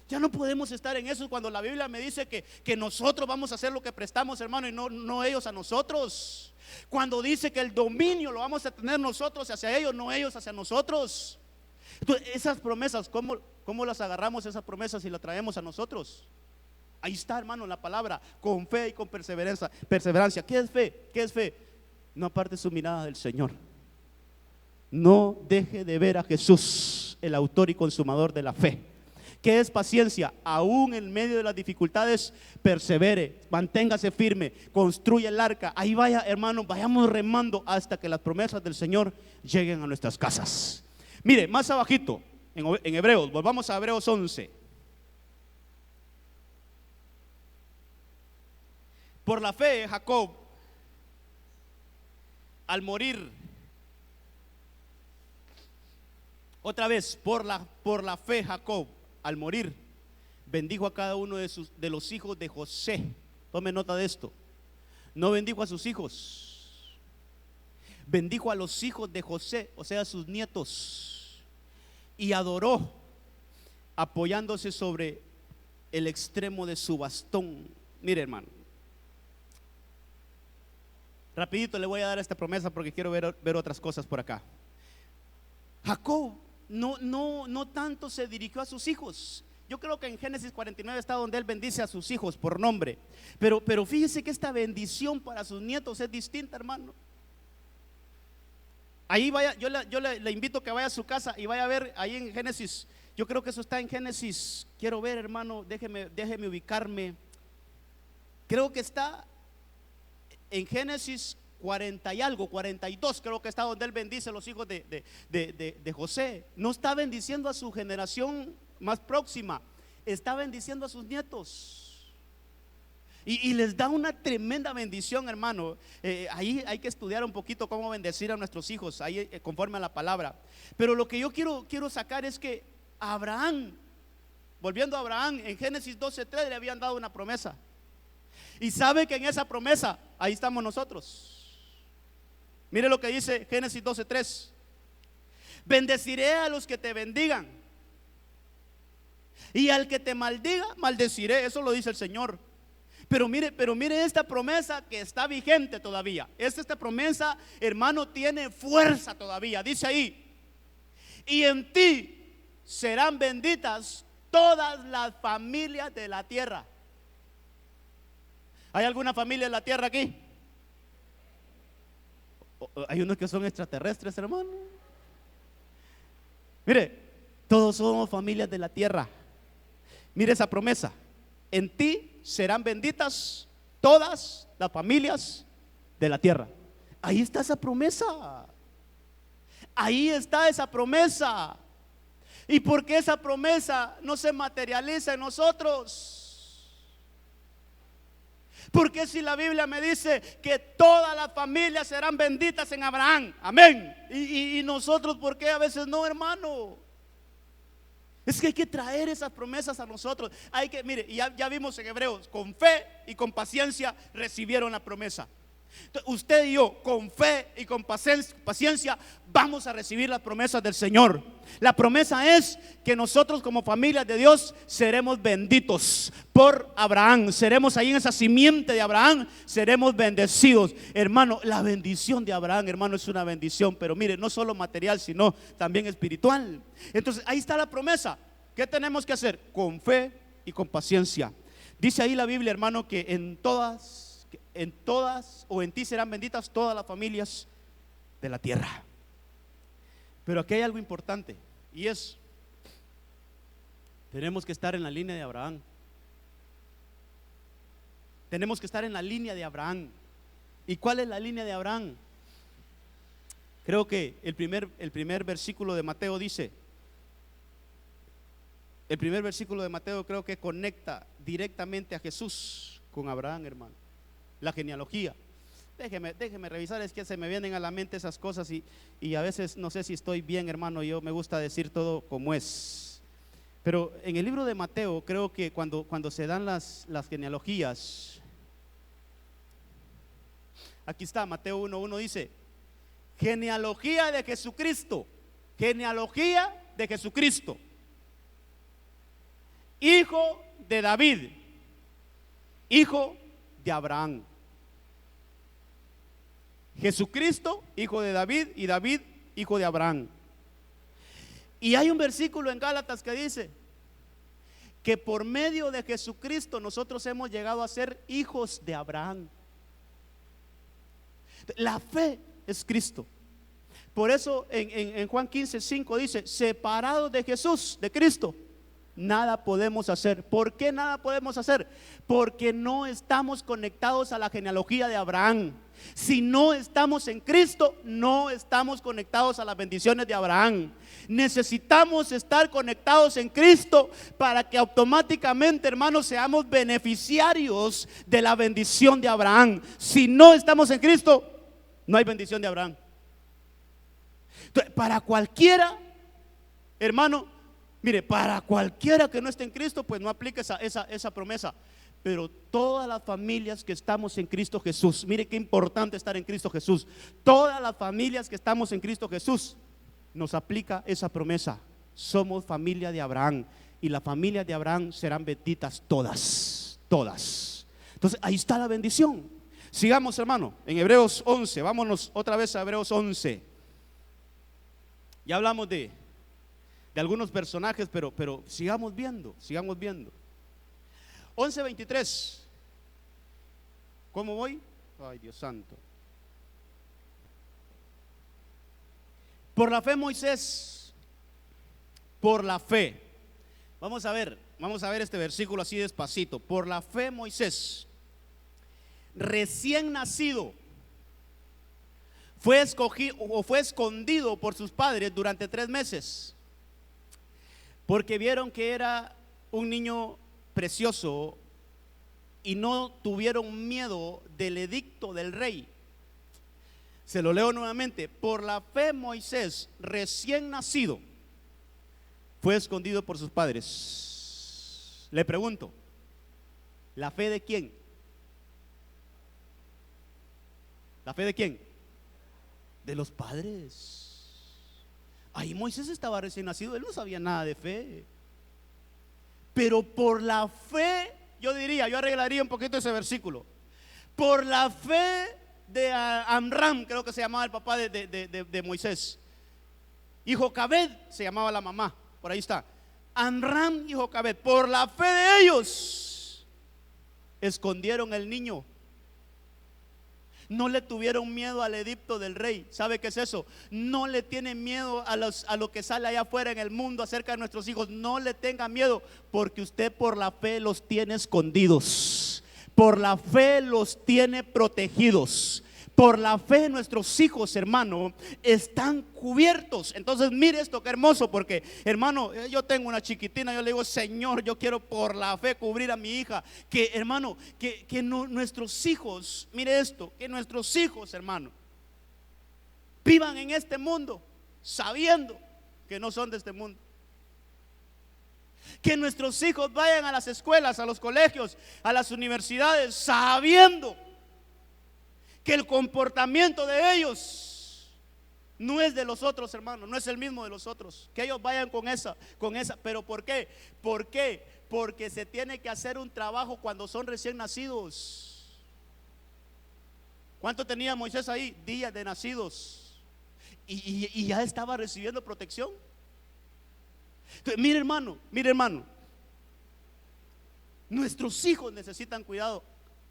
Ya no podemos estar en eso cuando la Biblia me dice que nosotros vamos a hacer lo que prestamos, hermano, y no ellos a nosotros. Cuando dice que el dominio lo vamos a tener nosotros hacia ellos, no ellos hacia nosotros. Entonces, esas promesas, ¿cómo las agarramos esas promesas y las traemos a nosotros? Ahí está, hermano, en la palabra: con fe y con perseverancia. ¿Qué es fe? ¿Qué es fe? No aparte su mirada del Señor. No deje de ver a Jesús, el autor y consumador de la fe. ¿Qué es paciencia? Aún en medio de las dificultades, persevere, manténgase firme, construye el arca. Ahí vaya, hermano, vayamos remando hasta que las promesas del Señor lleguen a nuestras casas. Mire, más abajito, en Hebreos, volvamos a Hebreos 11. Por la fe, Jacob, al morir, otra vez, por la fe, Jacob, al morir, bendijo a cada uno de los hijos de José. Tome nota de esto. No bendijo a sus hijos, bendijo a los hijos de José, o sea, a sus nietos, y adoró apoyándose sobre el extremo de su bastón. Mire, hermano, rapidito le voy a dar esta promesa porque quiero ver otras cosas por acá. Jacob no tanto se dirigió a sus hijos. Yo creo que en Génesis 49 está donde él bendice a sus hijos por nombre, pero fíjese que esta bendición para sus nietos es distinta, hermano. Ahí vaya, yo le invito a que vaya a su casa y vaya a ver ahí en Génesis. Yo creo que eso está en Génesis. Quiero ver, hermano, déjeme ubicarme. Creo que está en Génesis 40 y algo, 42, creo que está donde él bendice a los hijos de José. No está bendiciendo a su generación más próxima, está bendiciendo a sus nietos. Y les da una tremenda bendición, hermano. Ahí hay que estudiar un poquito cómo bendecir a nuestros hijos, ahí conforme a la palabra. Pero lo que yo quiero sacar es que Abraham, volviendo a Abraham, en Génesis 12:3 le habían dado una promesa. Y sabe que en esa promesa, ahí estamos nosotros. Mire lo que dice Génesis 12:3: bendeciré a los que te bendigan, y al que te maldiga, maldeciré. Eso lo dice el Señor. Pero mire esta promesa que está vigente todavía. Esta promesa, hermano, tiene fuerza todavía. Dice ahí: y en ti serán benditas todas las familias de la tierra. ¿Hay alguna familia de la tierra aquí? Hay unos que son extraterrestres, hermano. Mire, todos somos familias de la tierra. Mire esa promesa: en ti serán benditas todas las familias de la tierra. Ahí está esa promesa. Ahí está esa promesa. ¿Y por qué esa promesa no se materializa en nosotros? Porque si la Biblia me dice que todas las familias serán benditas en Abraham, amén, y nosotros, ¿por qué a veces no, hermano? Es que hay que traer esas promesas a nosotros. Hay que, mire, ya vimos en Hebreos, con fe y con paciencia recibieron la promesa. Entonces, usted y yo, con fe y con paciencia, vamos a recibir las promesas del Señor. La promesa es que nosotros como familia de Dios seremos benditos por Abraham. Seremos ahí en esa simiente de Abraham, seremos bendecidos. Hermano, la bendición de Abraham, hermano, es una bendición, pero mire, no solo material, sino también espiritual. Entonces, ahí está la promesa. ¿Qué tenemos que hacer? Con fe y con paciencia. Dice ahí la Biblia, hermano, que en todas en todas o en ti serán benditas todas las familias de la tierra. Pero aquí hay algo importante y es, tenemos que estar en la línea de Abraham. Tenemos que estar en la línea de Abraham. ¿Y cuál es la línea de Abraham? Creo que el primer versículo de Mateo dice, el primer versículo de Mateo creo que conecta directamente a Jesús con Abraham, hermano. La genealogía. Déjeme revisar, es que se me vienen a la mente esas cosas y a veces no sé si estoy bien, hermano. Yo me gusta decir todo como es. Pero en el libro de Mateo creo que cuando se dan las genealogías, aquí está, Mateo 1:1 dice, genealogía de Jesucristo, genealogía de Jesucristo, hijo de David, hijo de Abraham. Jesucristo, hijo de David, y David, hijo de Abraham. Y hay un versículo en Gálatas que dice que por medio de Jesucristo nosotros hemos llegado a ser hijos de Abraham. La fe es Cristo. Por eso en Juan 15:5 dice, separados de Jesús, de Cristo, nada podemos hacer. ¿Por qué nada podemos hacer? Porque no estamos conectados a la genealogía de Abraham. Si no estamos en Cristo, no estamos conectados a las bendiciones de Abraham. Necesitamos estar conectados en Cristo para que automáticamente, hermanos, seamos beneficiarios de la bendición de Abraham. Si no estamos en Cristo, no hay bendición de Abraham. Entonces, para cualquiera, hermano, mire, para cualquiera que no esté en Cristo, pues no aplica esa promesa. Pero todas las familias que estamos en Cristo Jesús, mire qué importante estar en Cristo Jesús. Todas las familias que estamos en Cristo Jesús, nos aplica esa promesa. Somos familia de Abraham y la familia de Abraham serán benditas todas, todas. Entonces ahí está la bendición. Sigamos, hermano, en Hebreos 11. Vámonos otra vez a Hebreos 11. Ya hablamos de algunos personajes, pero sigamos viendo. 11:23. ¿Cómo voy? Ay, Dios santo. Por la fe Moisés, por la fe. Vamos a ver este versículo así despacito. Por la fe Moisés, recién nacido, fue escogido o fue escondido por sus padres durante 3 meses, porque vieron que era un niño precioso y no tuvieron miedo del edicto del rey. Se lo leo nuevamente. Por la fe Moisés, recién nacido, fue escondido por sus padres. Le pregunto, ¿la fe de quién? ¿La fe de quién? De los padres. Ahí Moisés estaba recién nacido, él no sabía nada de fe. Pero por la fe, yo arreglaría un poquito ese versículo. Por la fe de Amram, creo que se llamaba el papá de Moisés, y Jocabed se llamaba la mamá, por ahí está. Amram y Jocabed, por la fe de ellos, escondieron el niño. No le tuvieron miedo al edicto del rey. ¿Sabe qué es eso? No le tienen miedo a lo que sale allá afuera en el mundo acerca de nuestros hijos. No le tenga miedo, porque usted por la fe los tiene escondidos. Por la fe los tiene protegidos. Por la fe nuestros hijos, hermano, están cubiertos. Entonces mire esto, qué hermoso, porque hermano, yo tengo una chiquitina, yo le digo, Señor, yo quiero por la fe cubrir a mi hija. Que hermano, que nuestros hijos, mire esto, que nuestros hijos, hermano, vivan en este mundo sabiendo que no son de este mundo. Que nuestros hijos vayan a las escuelas, a los colegios, a las universidades, sabiendo que el comportamiento de ellos no es de los otros, hermanos, no es el mismo de los otros. Que ellos vayan con esa. ¿Pero por qué? ¿Por qué? Porque se tiene que hacer un trabajo cuando son recién nacidos. ¿Cuánto tenía Moisés ahí? Días de nacidos. Y ya estaba recibiendo protección. Entonces, mire hermano, nuestros hijos necesitan cuidado.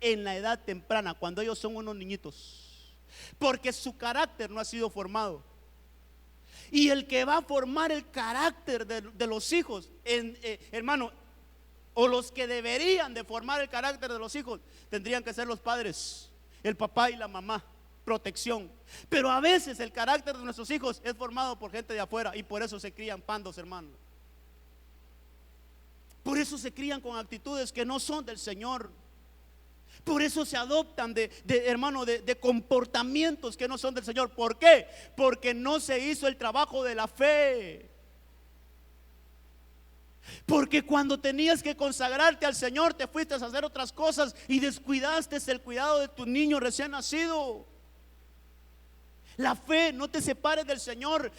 en la edad temprana, cuando ellos son unos niñitos, porque su carácter no ha sido formado. Y el que va a formar el carácter de los hijos, hermano, o los que deberían de formar el carácter de los hijos, tendrían que ser los padres, el papá y la mamá. Protección. Pero a veces el carácter de nuestros hijos es formado por gente de afuera, y por eso se crían pandos, hermano. Por eso se crían con actitudes que no son del Señor. Por eso se adoptan de comportamientos que no son del Señor. ¿Por qué? Porque no se hizo el trabajo de la fe. Porque cuando tenías que consagrarte al Señor, te fuiste a hacer otras cosas y descuidaste el cuidado de tu niño recién nacido. La fe, no te separes del Señor.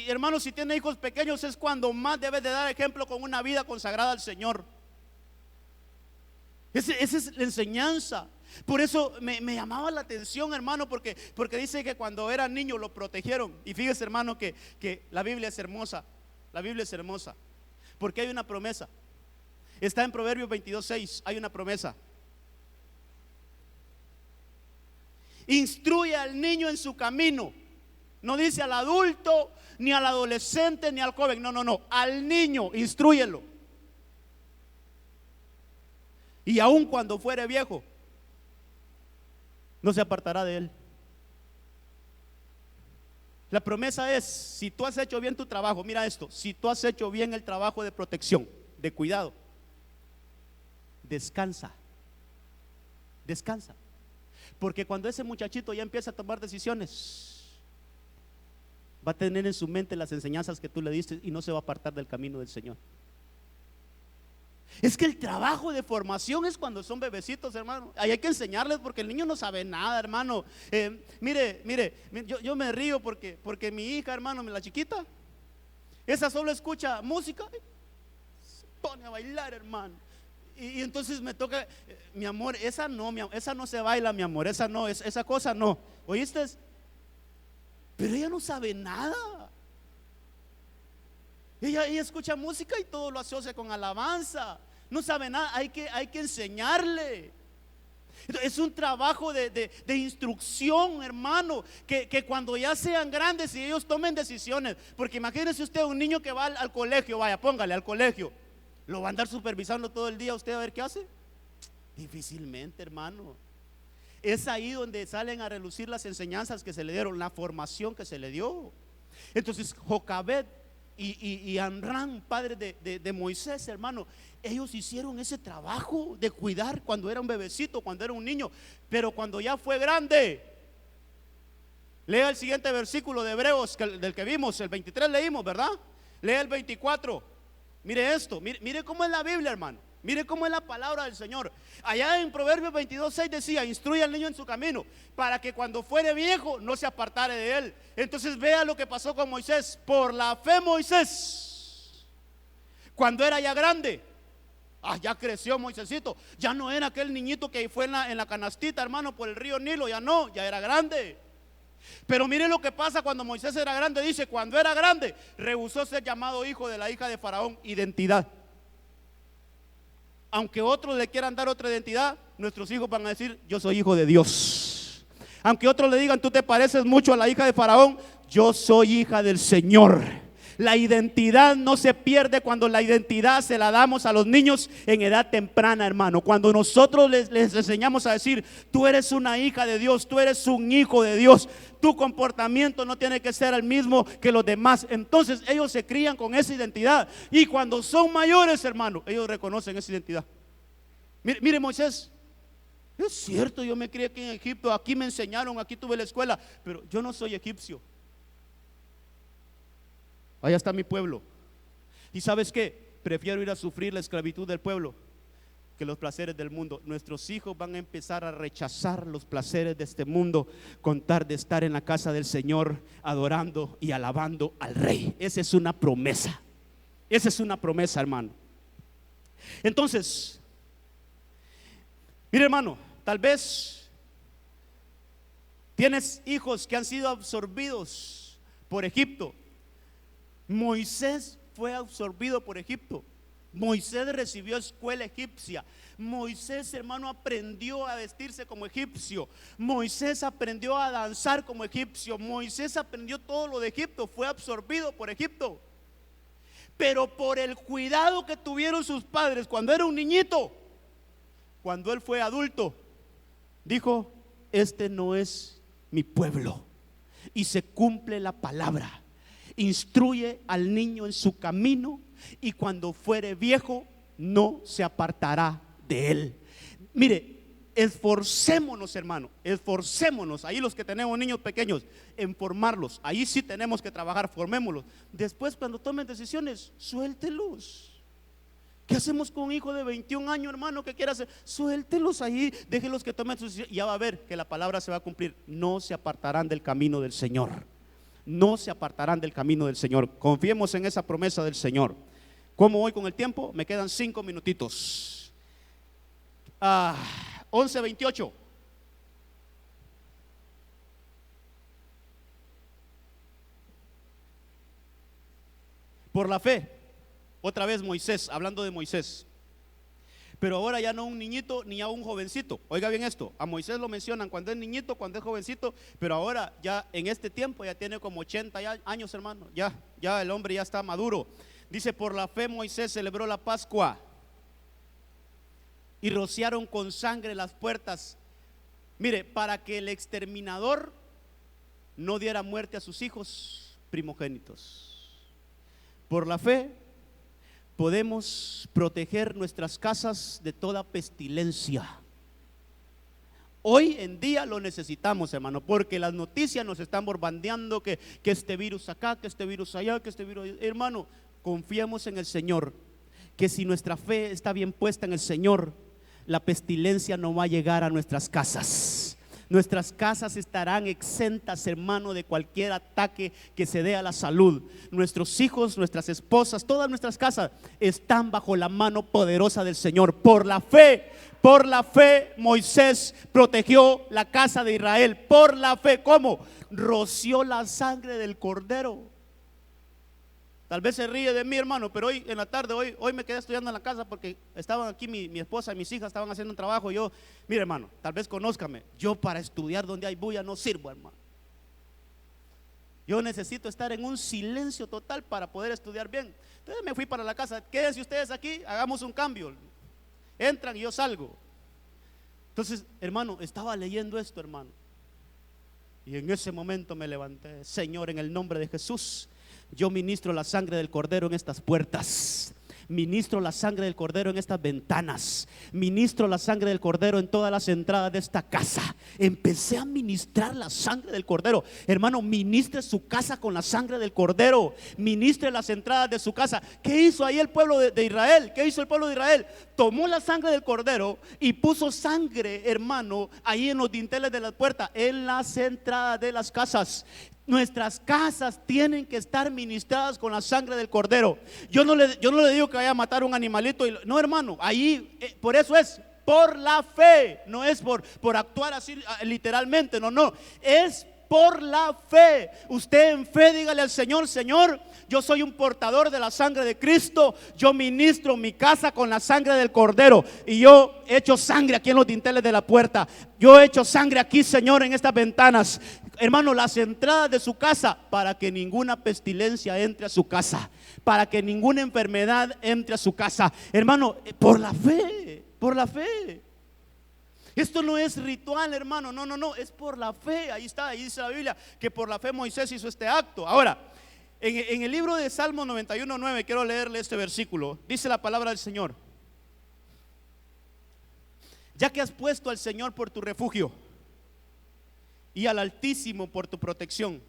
Hermano, si tienes hijos pequeños, es cuando más debes de dar ejemplo con una vida consagrada al Señor. Esa es la enseñanza. Por eso me llamaba la atención, hermano, porque dice que cuando era niño lo protegieron. Y fíjese, hermano, que la Biblia es hermosa. La Biblia es hermosa, porque hay una promesa. Está en Proverbios 22:6. Hay una promesa. Instruye al niño en su camino. No dice al adulto, ni al adolescente, ni al joven. No. Al niño, instrúyelo. Y aun cuando fuere viejo, no se apartará de él. La promesa es: si tú has hecho bien tu trabajo, mira esto, si tú has hecho bien el trabajo de protección, de cuidado, descansa. Descansa. Porque cuando ese muchachito ya empieza a tomar decisiones, va a tener en su mente las enseñanzas que tú le diste y no se va a apartar del camino del Señor. Es que el trabajo de formación es cuando son bebecitos, hermano. Ahí hay que enseñarles, porque el niño no sabe nada, hermano. Mire, yo me río porque mi hija, hermano, la chiquita, esa solo escucha música, se pone a bailar, hermano. Y entonces me toca, mi amor, esa no se baila, mi amor, esa cosa no. ¿Oíste? Pero ella no sabe nada. Ella escucha música y todo lo asocia con alabanza. No sabe nada, hay que enseñarle. Es un trabajo de instrucción, hermano, que cuando ya sean grandes y ellos tomen decisiones. Porque imagínese usted un niño que va al colegio, vaya, póngale al colegio. ¿Lo va a andar supervisando todo el día usted a ver qué hace? Difícilmente, hermano. Es ahí donde salen a relucir las enseñanzas que se le dieron, la formación que se le dio. Entonces Jocabed y Amram, padre de Moisés, hermano, ellos hicieron ese trabajo de cuidar cuando era un bebecito, cuando era un niño. Pero cuando ya fue grande, lea el siguiente versículo de Hebreos, del que vimos, el 23 leímos, ¿verdad? Lea el 24. Mire esto, mire cómo es la Biblia, hermano. Mire cómo es la palabra del Señor. Allá en Proverbios 22:6 decía: instruye al niño en su camino, para que cuando fuere viejo no se apartare de él. Entonces vea lo que pasó con Moisés. Por la fe Moisés, cuando era ya grande, ya creció Moisésito. Ya no era aquel niñito que fue en la canastita, hermano, por el río Nilo. Ya no, ya era grande. Pero mire lo que pasa cuando Moisés era grande. Dice: cuando era grande, rehusó ser llamado hijo de la hija de Faraón. Identidad. Aunque otros le quieran dar otra identidad, nuestros hijos van a decir: yo soy hijo de Dios. Aunque otros le digan: tú te pareces mucho a la hija de Faraón, yo soy hija del Señor. La identidad no se pierde cuando la identidad se la damos a los niños en edad temprana, hermano. Cuando nosotros les enseñamos a decir: tú eres una hija de Dios, tú eres un hijo de Dios, tu comportamiento no tiene que ser el mismo que los demás. Entonces ellos se crían con esa identidad. Y cuando son mayores, hermano, ellos reconocen esa identidad. Mire Moisés, es cierto, yo me crié aquí en Egipto, aquí me enseñaron, aquí tuve la escuela, pero yo no soy egipcio. Allá está mi pueblo. ¿Y sabes qué? Prefiero ir a sufrir la esclavitud del pueblo que los placeres del mundo. Nuestros hijos van a empezar a rechazar los placeres de este mundo con tal de estar en la casa del Señor, adorando y alabando al Rey. Esa es una promesa. Esa es una promesa, hermano. Entonces, mire, hermano, tal vez tienes hijos que han sido absorbidos por Egipto. Moisés fue absorbido por Egipto. Moisés recibió escuela egipcia. Moisés, hermano, aprendió a vestirse como egipcio. Moisés aprendió a danzar como egipcio. Moisés aprendió todo lo de Egipto. Fue absorbido por Egipto. Pero por el cuidado que tuvieron sus padres cuando era un niñito, cuando él fue adulto, dijo: este no es mi pueblo. Y se cumple la palabra: instruye al niño en su camino, y cuando fuere viejo no se apartará de él. Mire, esforcémonos, hermano, esforcémonos. Ahí los que tenemos niños pequeños, en formarlos. Ahí sí tenemos que trabajar, formémoslos. Después, cuando tomen decisiones, suéltelos. ¿Qué hacemos con un hijo de 21 años, hermano, que quiera hacer? Suéltelos ahí, déjenlos que tomen sus decisiones. Y ya va a ver que la palabra se va a cumplir: no se apartarán del camino del Señor. No se apartarán del camino del Señor. Confiemos en esa promesa del Señor. ¿Cómo voy con el tiempo? Me quedan 5 minutitos. 11:28. Por la fe, otra vez Moisés, hablando de Moisés. Pero ahora ya no un niñito ni a un jovencito. Oiga bien esto: a Moisés lo mencionan cuando es niñito, cuando es jovencito, pero ahora ya en este tiempo ya tiene como 80 años, hermano. Ya el hombre ya está maduro. Dice: por la fe Moisés celebró la Pascua y rociaron con sangre las puertas. Mire, para que el exterminador no diera muerte a sus hijos primogénitos. Por la fe podemos proteger nuestras casas de toda pestilencia. Hoy en día lo necesitamos, hermano, porque las noticias nos están bombardeando que este virus acá, que este virus allá, que este virus allá. Hermano, confiemos en el Señor, que si nuestra fe está bien puesta en el Señor, la pestilencia no va a llegar a nuestras casas. Nuestras casas estarán exentas, hermano, de cualquier ataque que se dé a la salud. Nuestros hijos, nuestras esposas, todas nuestras casas están bajo la mano poderosa del Señor. Por la fe Moisés protegió la casa de Israel. Por la fe, ¿cómo? Roció la sangre del cordero. Tal vez se ríe de mí, hermano, pero hoy en la tarde, hoy me quedé estudiando en la casa porque estaban aquí mi esposa y mis hijas estaban haciendo un trabajo. Yo, mire, hermano, tal vez conózcame, yo para estudiar donde hay bulla no sirvo, hermano. Yo necesito estar en un silencio total para poder estudiar bien. Entonces me fui para la casa: quédense ustedes aquí, hagamos un cambio. Entran y yo salgo. Entonces, hermano, estaba leyendo esto, hermano, y en ese momento me levanté: Señor, en el nombre de Jesús, yo ministro la sangre del cordero en estas puertas. Ministro la sangre del cordero en estas ventanas. Ministro la sangre del cordero en todas las entradas de esta casa. Empecé a ministrar la sangre del cordero. Hermano, ministre su casa con la sangre del cordero. Ministre las entradas de su casa. ¿Qué hizo ahí el pueblo de Israel? ¿Qué hizo el pueblo de Israel? Tomó la sangre del cordero y puso sangre, hermano, ahí en los dinteles de la puerta, en las entradas de las casas. Nuestras casas tienen que estar ministradas con la sangre del cordero. Yo no le digo que vaya a matar un animalito. No, hermano, ahí por eso es por la fe. No es por actuar así literalmente. No, es por la fe. Usted en fe dígale al Señor: Señor, yo soy un portador de la sangre de Cristo. Yo ministro mi casa con la sangre del cordero. Y yo he hecho sangre aquí en los dinteles de la puerta. Yo he hecho sangre aquí, Señor, en estas ventanas. Hermano, las entradas de su casa, para que ninguna pestilencia entre a su casa, para que ninguna enfermedad entre a su casa. Hermano, por la fe, por la fe. Esto no es ritual, hermano, no, es por la fe. Ahí está, ahí dice la Biblia que por la fe Moisés hizo este acto. Ahora, en el libro de Salmo 91:9, quiero leerle este versículo. Dice la palabra del Señor: ya que has puesto al Señor por tu refugio y al Altísimo por tu protección.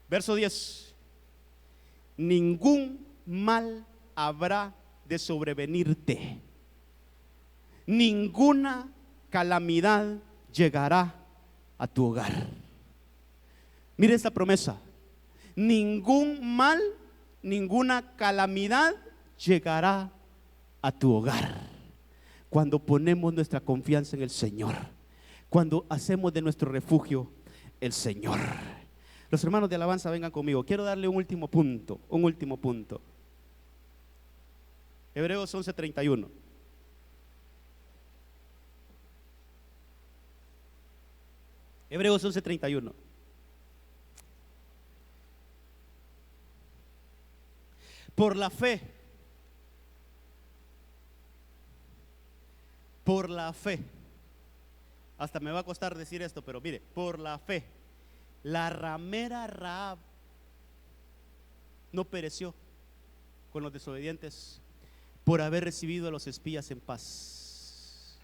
Verso 10: ningún mal habrá de sobrevenirte, ninguna calamidad llegará a tu hogar. Mire esta promesa: ningún mal, ninguna calamidad llegará a tu hogar. Cuando ponemos nuestra confianza en el Señor, cuando hacemos de nuestro refugio el Señor. Los hermanos de alabanza, vengan conmigo. Quiero darle un último punto. Hebreos 11:31. Hebreos 11:31. Por la fe, hasta me va a costar decir esto, pero mire, por la fe, la ramera Rahab no pereció con los desobedientes por haber recibido a los espías en paz.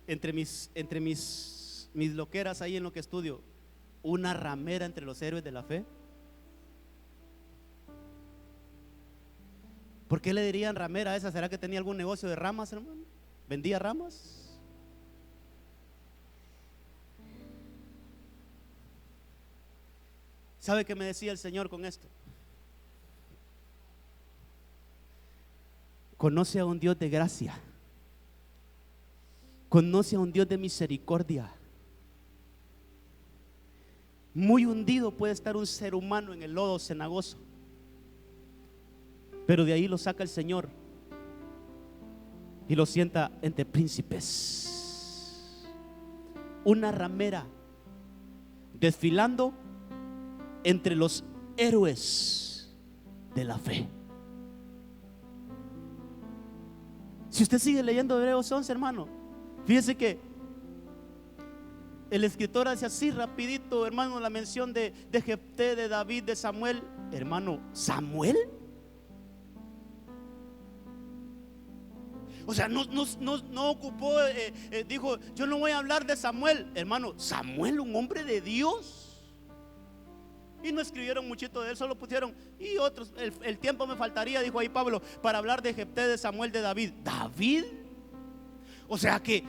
Entre mis loqueras ahí en lo que estudio, una ramera entre los héroes de la fe. ¿Por qué le dirían ramera a esa? ¿Será que tenía algún negocio de ramas, hermano? ¿Vendía ramas? ¿Sabe qué me decía el Señor con esto? Conoce a un Dios de gracia, conoce a un Dios de misericordia. Muy hundido puede estar un ser humano en el lodo cenagoso, pero de ahí lo saca el Señor y lo sienta entre príncipes. Una ramera desfilando entre los héroes de la fe. Si usted sigue leyendo Hebreos 11, hermano, fíjese que el escritor hace así rapidito, hermano, la mención de Jefté, de David, de Samuel. Hermano, ¿Samuel? O sea, no ocupó, dijo, yo no voy a hablar de Samuel. Hermano, Samuel, un hombre de Dios. Y no escribieron muchito de él, solo pusieron, y otros, el tiempo me faltaría, dijo ahí Pablo, para hablar de Jefté, de Samuel, de David. ¿David? O sea que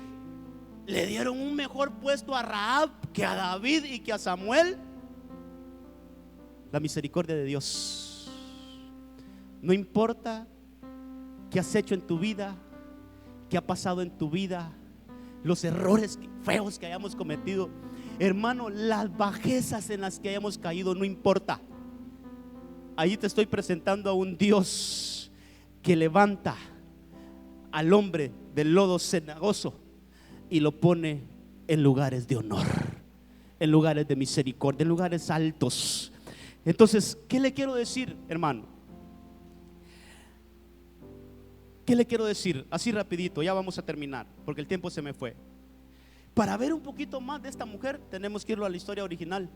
le dieron un mejor puesto a Rahab que a David y que a Samuel. La misericordia de Dios. No importa qué has hecho en tu vida, qué ha pasado en tu vida, los errores feos que hayamos cometido, hermano, las bajezas en las que hayamos caído, no importa. Ahí te estoy presentando a un Dios que levanta al hombre del lodo cenagoso y lo pone en lugares de honor, en lugares de misericordia, en lugares altos. Entonces, ¿qué le quiero decir, hermano? ¿Qué le quiero decir? Así rapidito, ya vamos a terminar, porque el tiempo se me fue. Para ver un poquito más de esta mujer, tenemos que irlo a la historia original,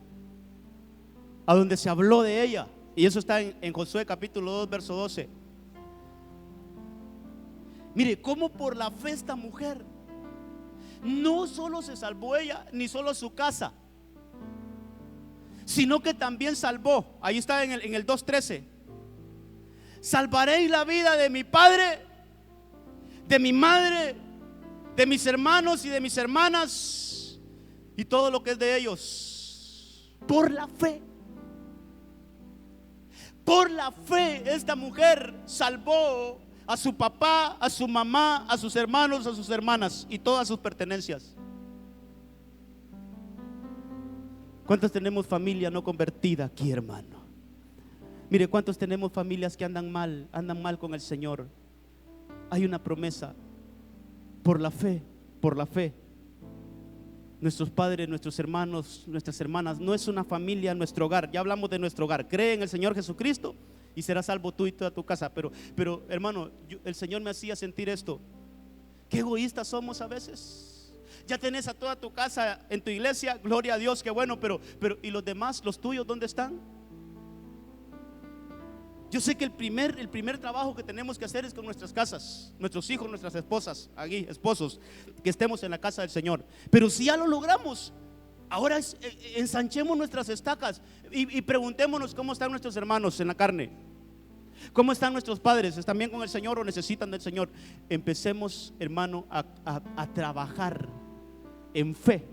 a donde se habló de ella. Y eso está en Josué capítulo 2, verso 12. Mire, cómo por la fe esta mujer no solo se salvó ella, ni solo su casa, sino que también salvó, ahí está en el 2:13, salvaréis la vida de mi padre, de mi madre, de mis hermanos y de mis hermanas, y todo lo que es de ellos, por la fe. Por la fe esta mujer salvó a su papá, a su mamá, a sus hermanos, a sus hermanas y todas sus pertenencias. ¿Cuántos tenemos familia no convertida aquí, hermano? Mire, ¿cuántos tenemos familias que andan mal con el Señor? Hay una promesa. Por la fe, por la fe. Nuestros padres, nuestros hermanos, nuestras hermanas, no es una familia nuestro hogar. Ya hablamos de nuestro hogar. Cree en el Señor Jesucristo y serás salvo tú y toda tu casa. Pero hermano, el Señor me hacía sentir esto. Qué egoístas somos a veces. Ya tenés a toda tu casa en tu iglesia, gloria a Dios, qué bueno, pero ¿y los demás, los tuyos, dónde están? Yo sé que el primer trabajo que tenemos que hacer es con nuestras casas, nuestros hijos, nuestras esposas, aquí, esposos, que estemos en la casa del Señor. Pero si ya lo logramos, ahora ensanchemos nuestras estacas y preguntémonos cómo están nuestros hermanos en la carne. ¿Cómo están nuestros padres? ¿Están bien con el Señor o necesitan del Señor? Empecemos, hermano, a trabajar en fe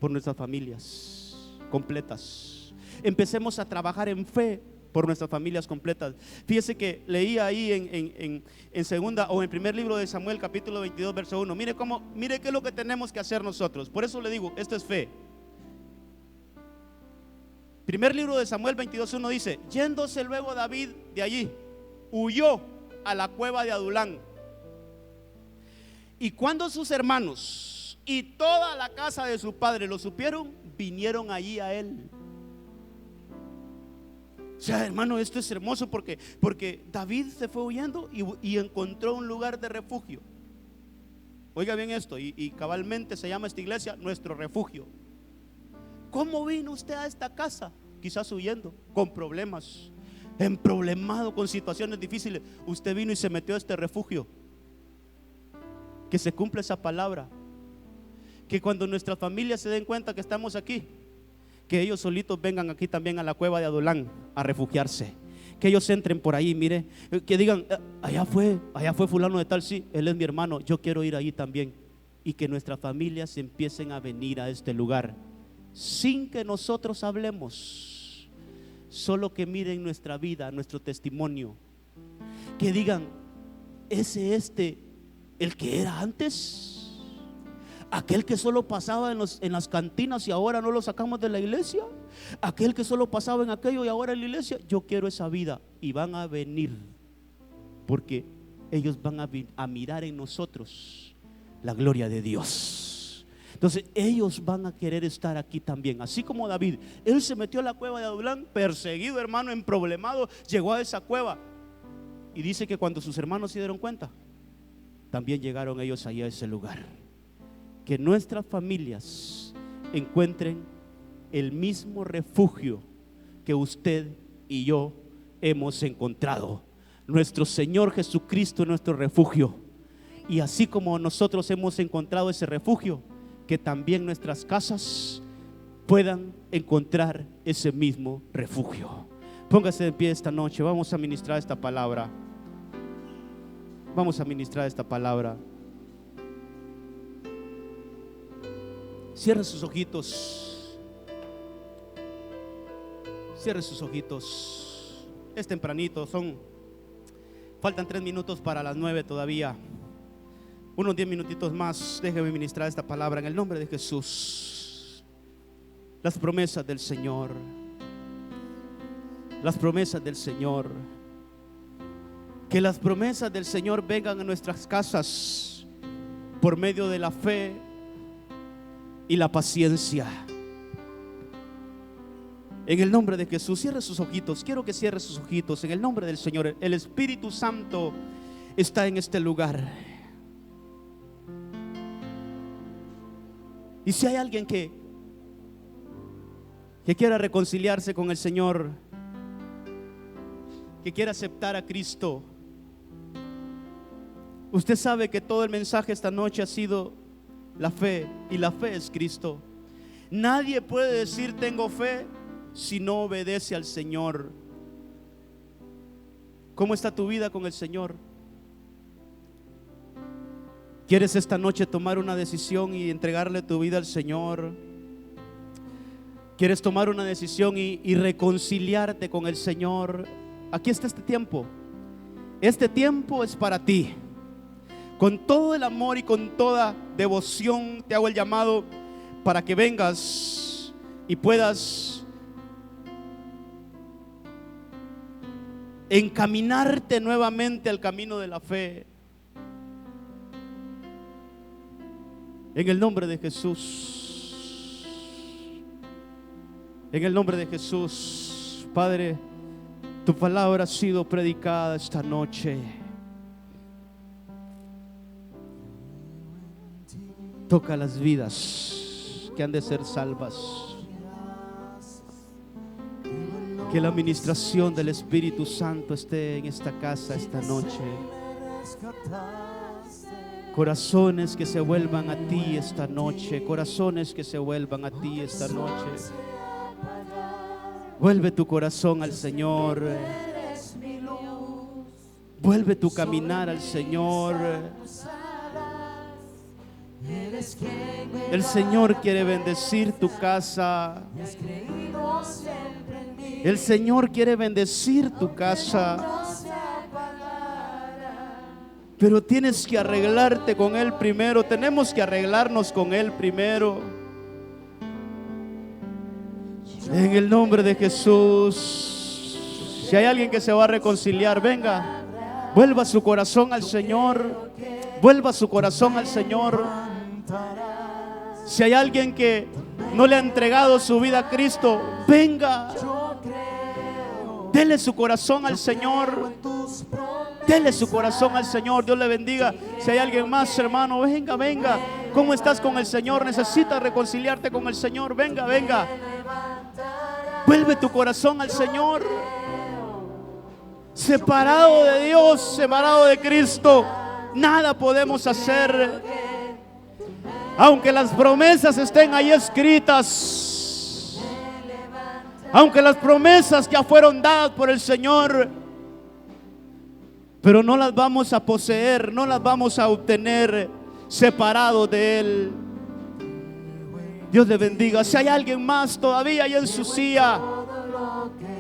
por nuestras familias completas. Empecemos a trabajar en fe por nuestras familias completas. Fíjese que leía ahí en segunda o en primer libro de Samuel capítulo 22 verso 1. Mire qué es lo que tenemos que hacer nosotros. Por eso le digo, esto es fe. Primer libro de Samuel 22:1 dice: yéndose luego David de allí, huyó a la cueva de Adulán. Y cuando sus hermanos y toda la casa de su padre lo supieron, vinieron allí a él. O sea, hermano, esto es hermoso porque David se fue huyendo y encontró un lugar de refugio. Oiga bien esto, y cabalmente se llama esta iglesia nuestro refugio. ¿Cómo vino usted a esta casa? Quizás huyendo, con problemas, emproblemado, con situaciones difíciles. Usted vino y se metió a este refugio. Que se cumpla esa palabra. Que cuando nuestras familias se den cuenta que estamos aquí, que ellos solitos vengan aquí también a la cueva de Adulán a refugiarse. Que ellos entren por ahí, mire, que digan, allá fue fulano de tal, sí, él es mi hermano, yo quiero ir ahí también. Y que nuestras familias empiecen a venir a este lugar sin que nosotros hablemos, solo que miren nuestra vida, nuestro testimonio, que digan, el que era antes, aquel que solo pasaba en las cantinas y ahora no lo sacamos de la iglesia, aquel que solo pasaba en aquello y ahora en la iglesia. Yo quiero esa vida. Y van a venir porque ellos van a mirar en nosotros la gloria de Dios. Entonces ellos van a querer estar aquí también, así como David. Él se metió a la cueva de Adulán, perseguido, hermano, emproblemado, llegó a esa cueva. Y dice que cuando sus hermanos se dieron cuenta, también llegaron ellos allá a ese lugar. Que nuestras familias encuentren el mismo refugio que usted y yo hemos encontrado. Nuestro Señor Jesucristo es nuestro refugio. Y así como nosotros hemos encontrado ese refugio, que también nuestras casas puedan encontrar ese mismo refugio. Póngase de pie esta noche, vamos a ministrar esta palabra. Vamos a ministrar esta palabra. Cierre sus ojitos. Cierre sus ojitos. Es tempranito, faltan 3 minutos para las 9 todavía. Unos 10 minutitos más. Déjeme ministrar esta palabra en el nombre de Jesús. Las promesas del Señor. Las promesas del Señor. Que las promesas del Señor vengan a nuestras casas por medio de la fe y la paciencia. En el nombre de Jesús, cierre sus ojitos. Quiero que cierre sus ojitos en el nombre del Señor. El Espíritu Santo está en este lugar. Y si hay alguien que quiera reconciliarse con el Señor, que quiera aceptar a Cristo, usted sabe que todo el mensaje esta noche ha sido la fe, y la fe es Cristo. Nadie puede decir tengo fe si no obedece al Señor. ¿Cómo está tu vida con el Señor? ¿Quieres esta noche tomar una decisión y entregarle tu vida al Señor? ¿Quieres tomar una decisión y reconciliarte con el Señor? Aquí está este tiempo. Este tiempo es para ti. Con todo el amor y con toda devoción te hago el llamado para que vengas y puedas encaminarte nuevamente al camino de la fe. En el nombre de Jesús. En el nombre de Jesús, Padre, tu palabra ha sido predicada esta noche. Toca las vidas que han de ser salvas. Que la administración del Espíritu Santo esté en esta casa esta noche. Corazones que se vuelvan a ti esta noche. Corazones que se vuelvan a ti esta noche. Vuelve tu corazón al Señor. Vuelve tu caminar al Señor. El Señor quiere bendecir tu casa. El Señor quiere bendecir tu casa. Pero tienes que arreglarte con Él primero. Tenemos que arreglarnos con Él primero. En el nombre de Jesús. Si hay alguien que se va a reconciliar, venga, vuelva su corazón al Señor, vuelva su corazón al Señor. Si hay alguien que no le ha entregado su vida a Cristo, venga, dele su corazón al Señor, dele su corazón al Señor. Dios le bendiga. Si hay alguien más, hermano, venga, venga. ¿Cómo estás con el Señor? Necesitas reconciliarte con el Señor. Venga, venga. Vuelve tu corazón al Señor. Separado de Dios, separado de Cristo, nada podemos hacer. Aunque las promesas estén ahí escritas, aunque las promesas ya fueron dadas por el Señor, pero no las vamos a poseer, no las vamos a obtener separados de Él. Dios le bendiga. Si hay alguien más todavía ahí en su silla,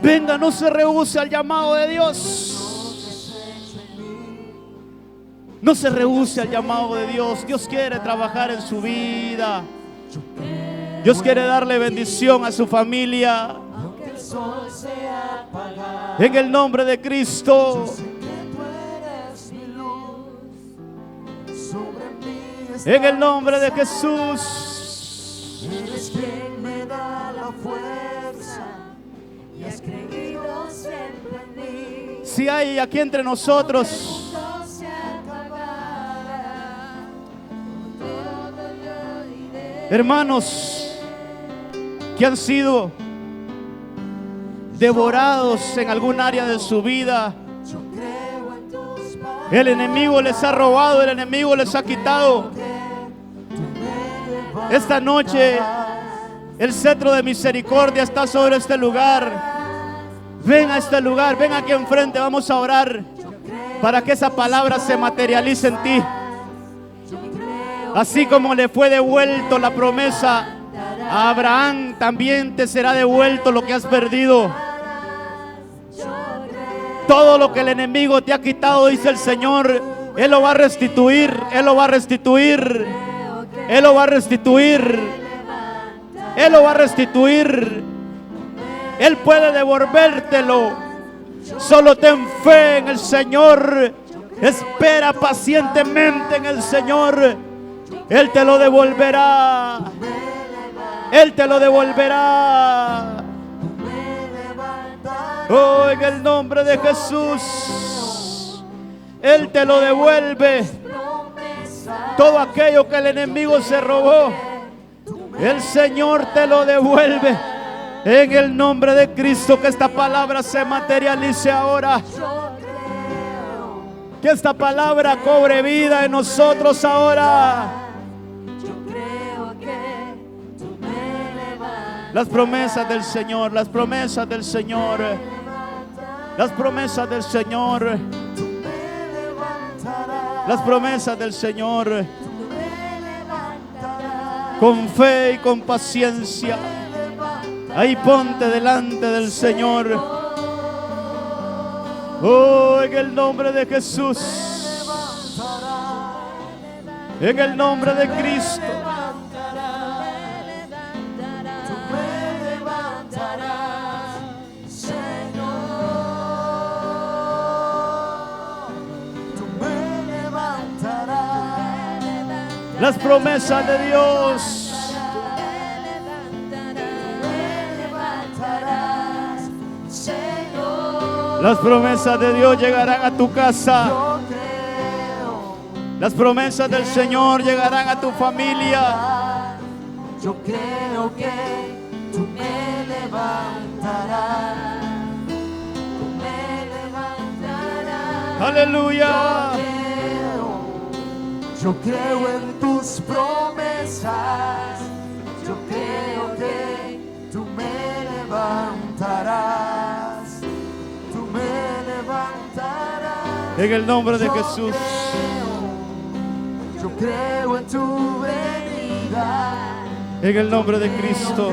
venga, no se rehúse al llamado de Dios. No se rehúse al llamado de Dios. Dios quiere trabajar en su vida. Dios quiere darle bendición a su familia. En el nombre de Cristo. En el nombre de Jesús. Eres quien me da la fuerza y has creído siempre en mí. Si hay aquí entre nosotros hermanos que han sido devorados en algún área de su vida, el enemigo les ha robado, el enemigo les ha quitado, esta noche el cetro de misericordia está sobre este lugar. Ven a este lugar, ven aquí enfrente, vamos a orar para que esa palabra se materialice en ti. Así como le fue devuelto la promesa a Abraham, también te será devuelto lo que has perdido. Todo lo que el enemigo te ha quitado, dice el Señor, Él lo va a restituir, Él lo va a restituir, Él lo va a restituir, Él lo va a restituir. Él puede devolvértelo. Solo ten fe en el Señor. Espera pacientemente en el Señor. Él te lo devolverá. Él te lo devolverá. Oh, en el nombre de Jesús. Él te lo devuelve. Todo aquello que el enemigo se robó, el Señor te lo devuelve. En el nombre de Cristo, que esta palabra se materialice ahora. Que esta palabra cobre vida en nosotros ahora. Las promesas del Señor, las promesas del Señor, las promesas del Señor, las promesas del Señor. Con fe y con paciencia, ahí ponte delante del Señor. Oh, en el nombre de Jesús, en el nombre de Cristo. Las promesas de Dios. Las promesas de Dios llegarán a tu casa. Las promesas del Señor llegarán a tu familia. Yo creo que tú me levantarás. Tú me levantarás. Aleluya. Yo creo en tus promesas. Yo creo que tú me levantarás. Tú me levantarás. En el nombre de Jesús. Yo creo en tu venida. En el nombre de Cristo.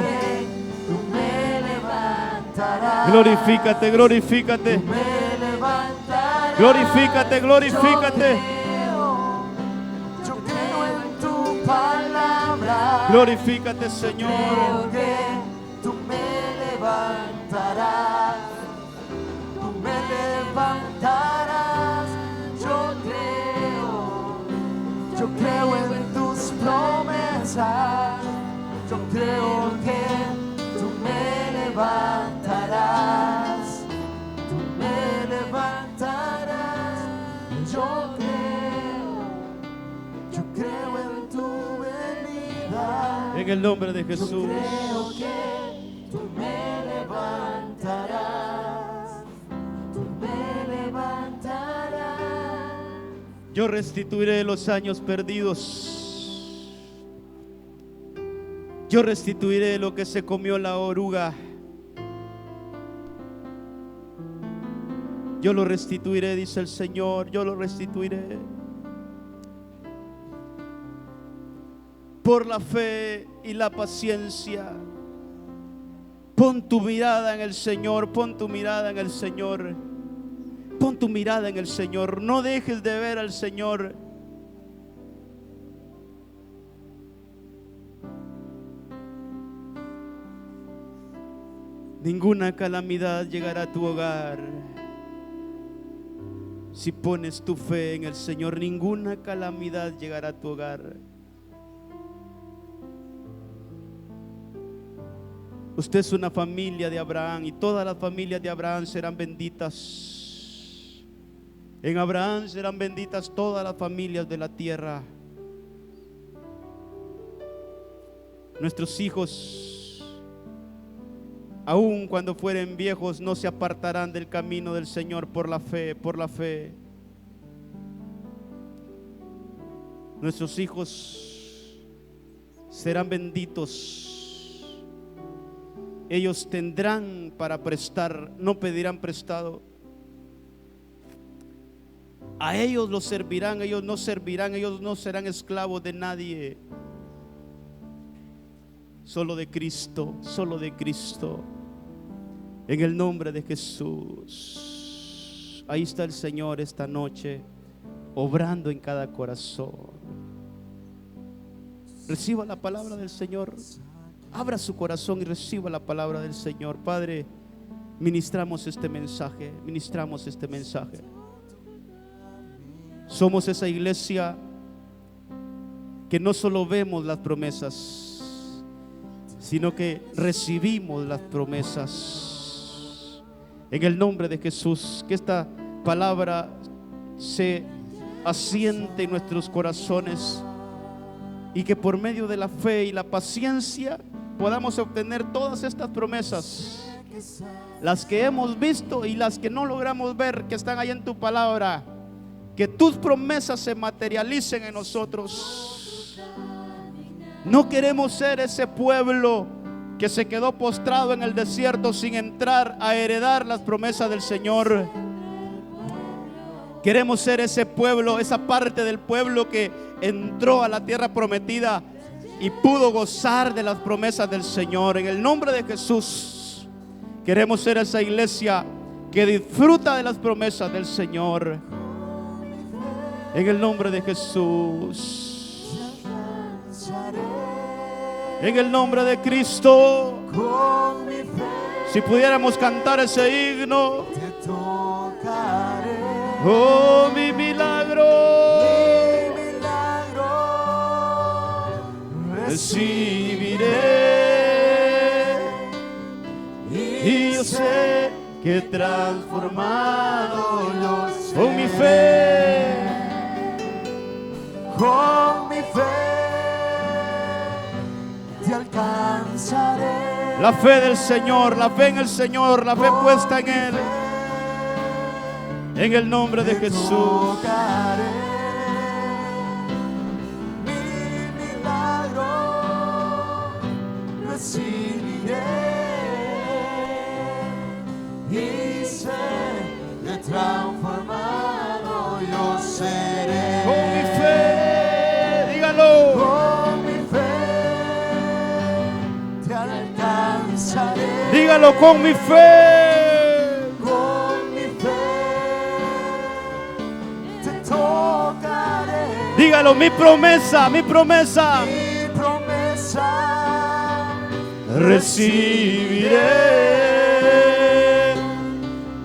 Tú me levantarás. Glorifícate, glorifícate. Tú me levantarás. Glorifícate, glorifícate. Palabra. Glorifícate, Señor. Creo que tú me levantarás. Tú alcanzar. Yo creo que tú me levantarás, tú me levantarás. Yo creo en tu venida. En el nombre de Jesús. Yo creo que tú me levantarás, tú me levantarás. Yo restituiré los años perdidos. Yo restituiré lo que se comió la oruga. Yo lo restituiré, dice el Señor. Yo lo restituiré. Por la fe y la paciencia. Pon tu mirada en el Señor. Pon tu mirada en el Señor. Pon tu mirada en el Señor. No dejes de ver al Señor. Ninguna calamidad llegará a tu hogar si pones tu fe en el Señor. Ninguna calamidad llegará a tu hogar. Usted es una familia de Abraham y todas las familias de Abraham serán benditas. En Abraham serán benditas todas las familias de la tierra. Nuestros hijos, aun cuando fueren viejos, no se apartarán del camino del Señor por la fe, por la fe. Nuestros hijos serán benditos. Ellos tendrán para prestar, no pedirán prestado. A ellos los servirán, ellos no servirán, ellos no serán esclavos de nadie. Solo de Cristo, solo de Cristo. En el nombre de Jesús. Ahí está el Señor esta noche, obrando en cada corazón. Reciba la palabra del Señor. Abra su corazón y reciba la palabra del Señor. Padre, ministramos este mensaje. Ministramos este mensaje. Somos esa iglesia que no solo vemos las promesas, sino que recibimos las promesas. En el nombre de Jesús, que esta palabra se asiente en nuestros corazones y que por medio de la fe y la paciencia podamos obtener todas estas promesas, las que hemos visto y las que no logramos ver, que están ahí en tu palabra. Que tus promesas se materialicen en nosotros. No queremos ser ese pueblo que se quedó postrado en el desierto sin entrar a heredar las promesas del Señor. Queremos ser ese pueblo, esa parte del pueblo que entró a la tierra prometida y pudo gozar de las promesas del Señor. En el nombre de Jesús, queremos ser esa iglesia que disfruta de las promesas del Señor. En el nombre de Jesús. En el nombre de Cristo. Si pudiéramos cantar ese himno. Oh, mi milagro. Recibiré. Y yo sé que transformado yo sé. Con mi fe. Con mi fe te alcanzaré. La fe del Señor, la fe en el Señor, la fe puesta en Él. En el nombre de Jesús. Mi milagro recibiré y sé que transformado yo seré. Con mi fe, dígalo. Con mi fe te alcanzaré. Dígalo, con mi fe. Con mi fe te tocaré. Dígalo, mi promesa, mi promesa. Mi promesa Recibiré.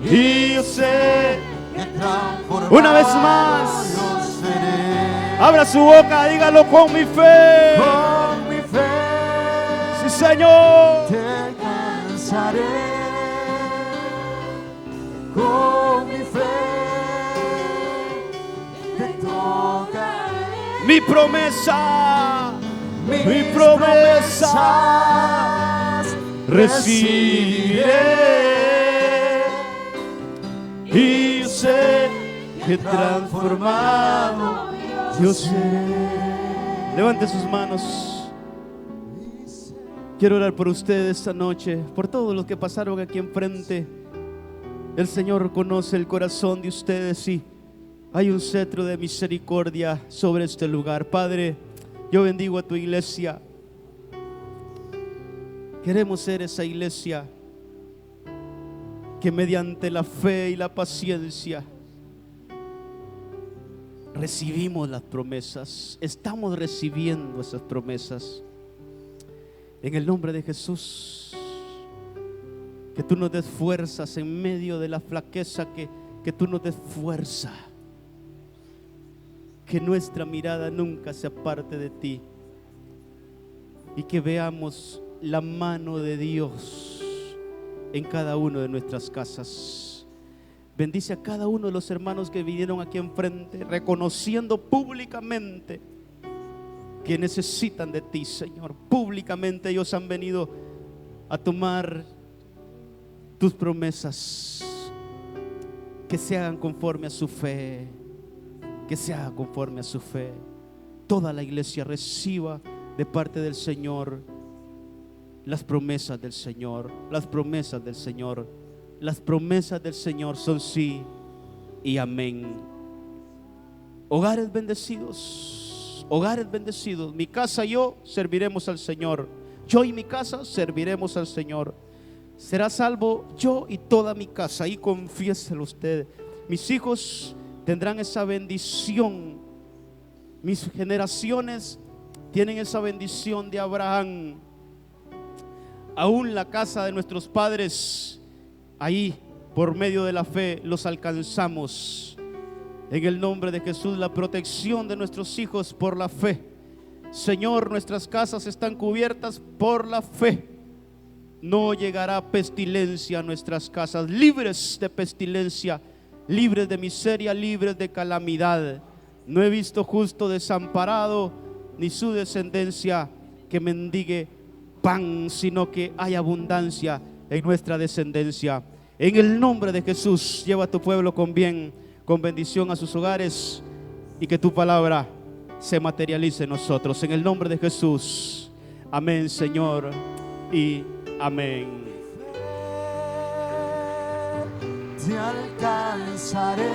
Y yo sé. que transformado Una vez más. yo seré. Abra su boca, dígalo, con mi fe. Con Señor. te alcanzaré con mi fe, te tocaré. Mi promesa, Mis promesas recibiré y sé que transformado yo seré. Levante sus manos. Quiero orar por ustedes esta noche, por todos los que pasaron aquí enfrente. El Señor conoce el corazón de ustedes y hay un cetro de misericordia sobre este lugar. Padre, yo bendigo a tu iglesia. Queremos ser esa iglesia que mediante la fe y la paciencia recibimos las promesas. Estamos recibiendo esas promesas. En el nombre de Jesús, que tú nos des fuerzas en medio de la flaqueza, que tú nos des fuerza. Que nuestra mirada nunca se aparte de ti y que veamos la mano de Dios en cada una de nuestras casas. Bendice a cada uno de los hermanos que vinieron aquí enfrente, reconociendo públicamente que necesitan de ti, Señor. Públicamente ellos han venido a tomar tus promesas, que se hagan conforme a su fe, que se haga conforme a su fe. Toda la iglesia reciba de parte del Señor las promesas del Señor, las promesas del Señor. Las promesas del Señor son sí y amén. Hogares bendecidos, hogares bendecidos. Mi casa y yo serviremos al Señor. Yo y mi casa serviremos al Señor. Será salvo yo y toda mi casa. Y confiéselo usted. Mis hijos tendrán esa bendición. Mis generaciones tienen esa bendición de Abraham. Aún la casa de nuestros padres, ahí por medio de la fe los alcanzamos. En el nombre de Jesús, la protección de nuestros hijos por la fe. Señor, nuestras casas están cubiertas por la fe. No llegará pestilencia a nuestras casas, libres de pestilencia, libres de miseria, libres de calamidad. No he visto justo desamparado, ni su descendencia que mendigue pan, sino que hay abundancia en nuestra descendencia. En el nombre de Jesús, lleva a tu pueblo con bien, con bendición a sus hogares, y que tu palabra se materialice en nosotros. En el nombre de Jesús. Amén, Señor, y amén. Te alcanzaré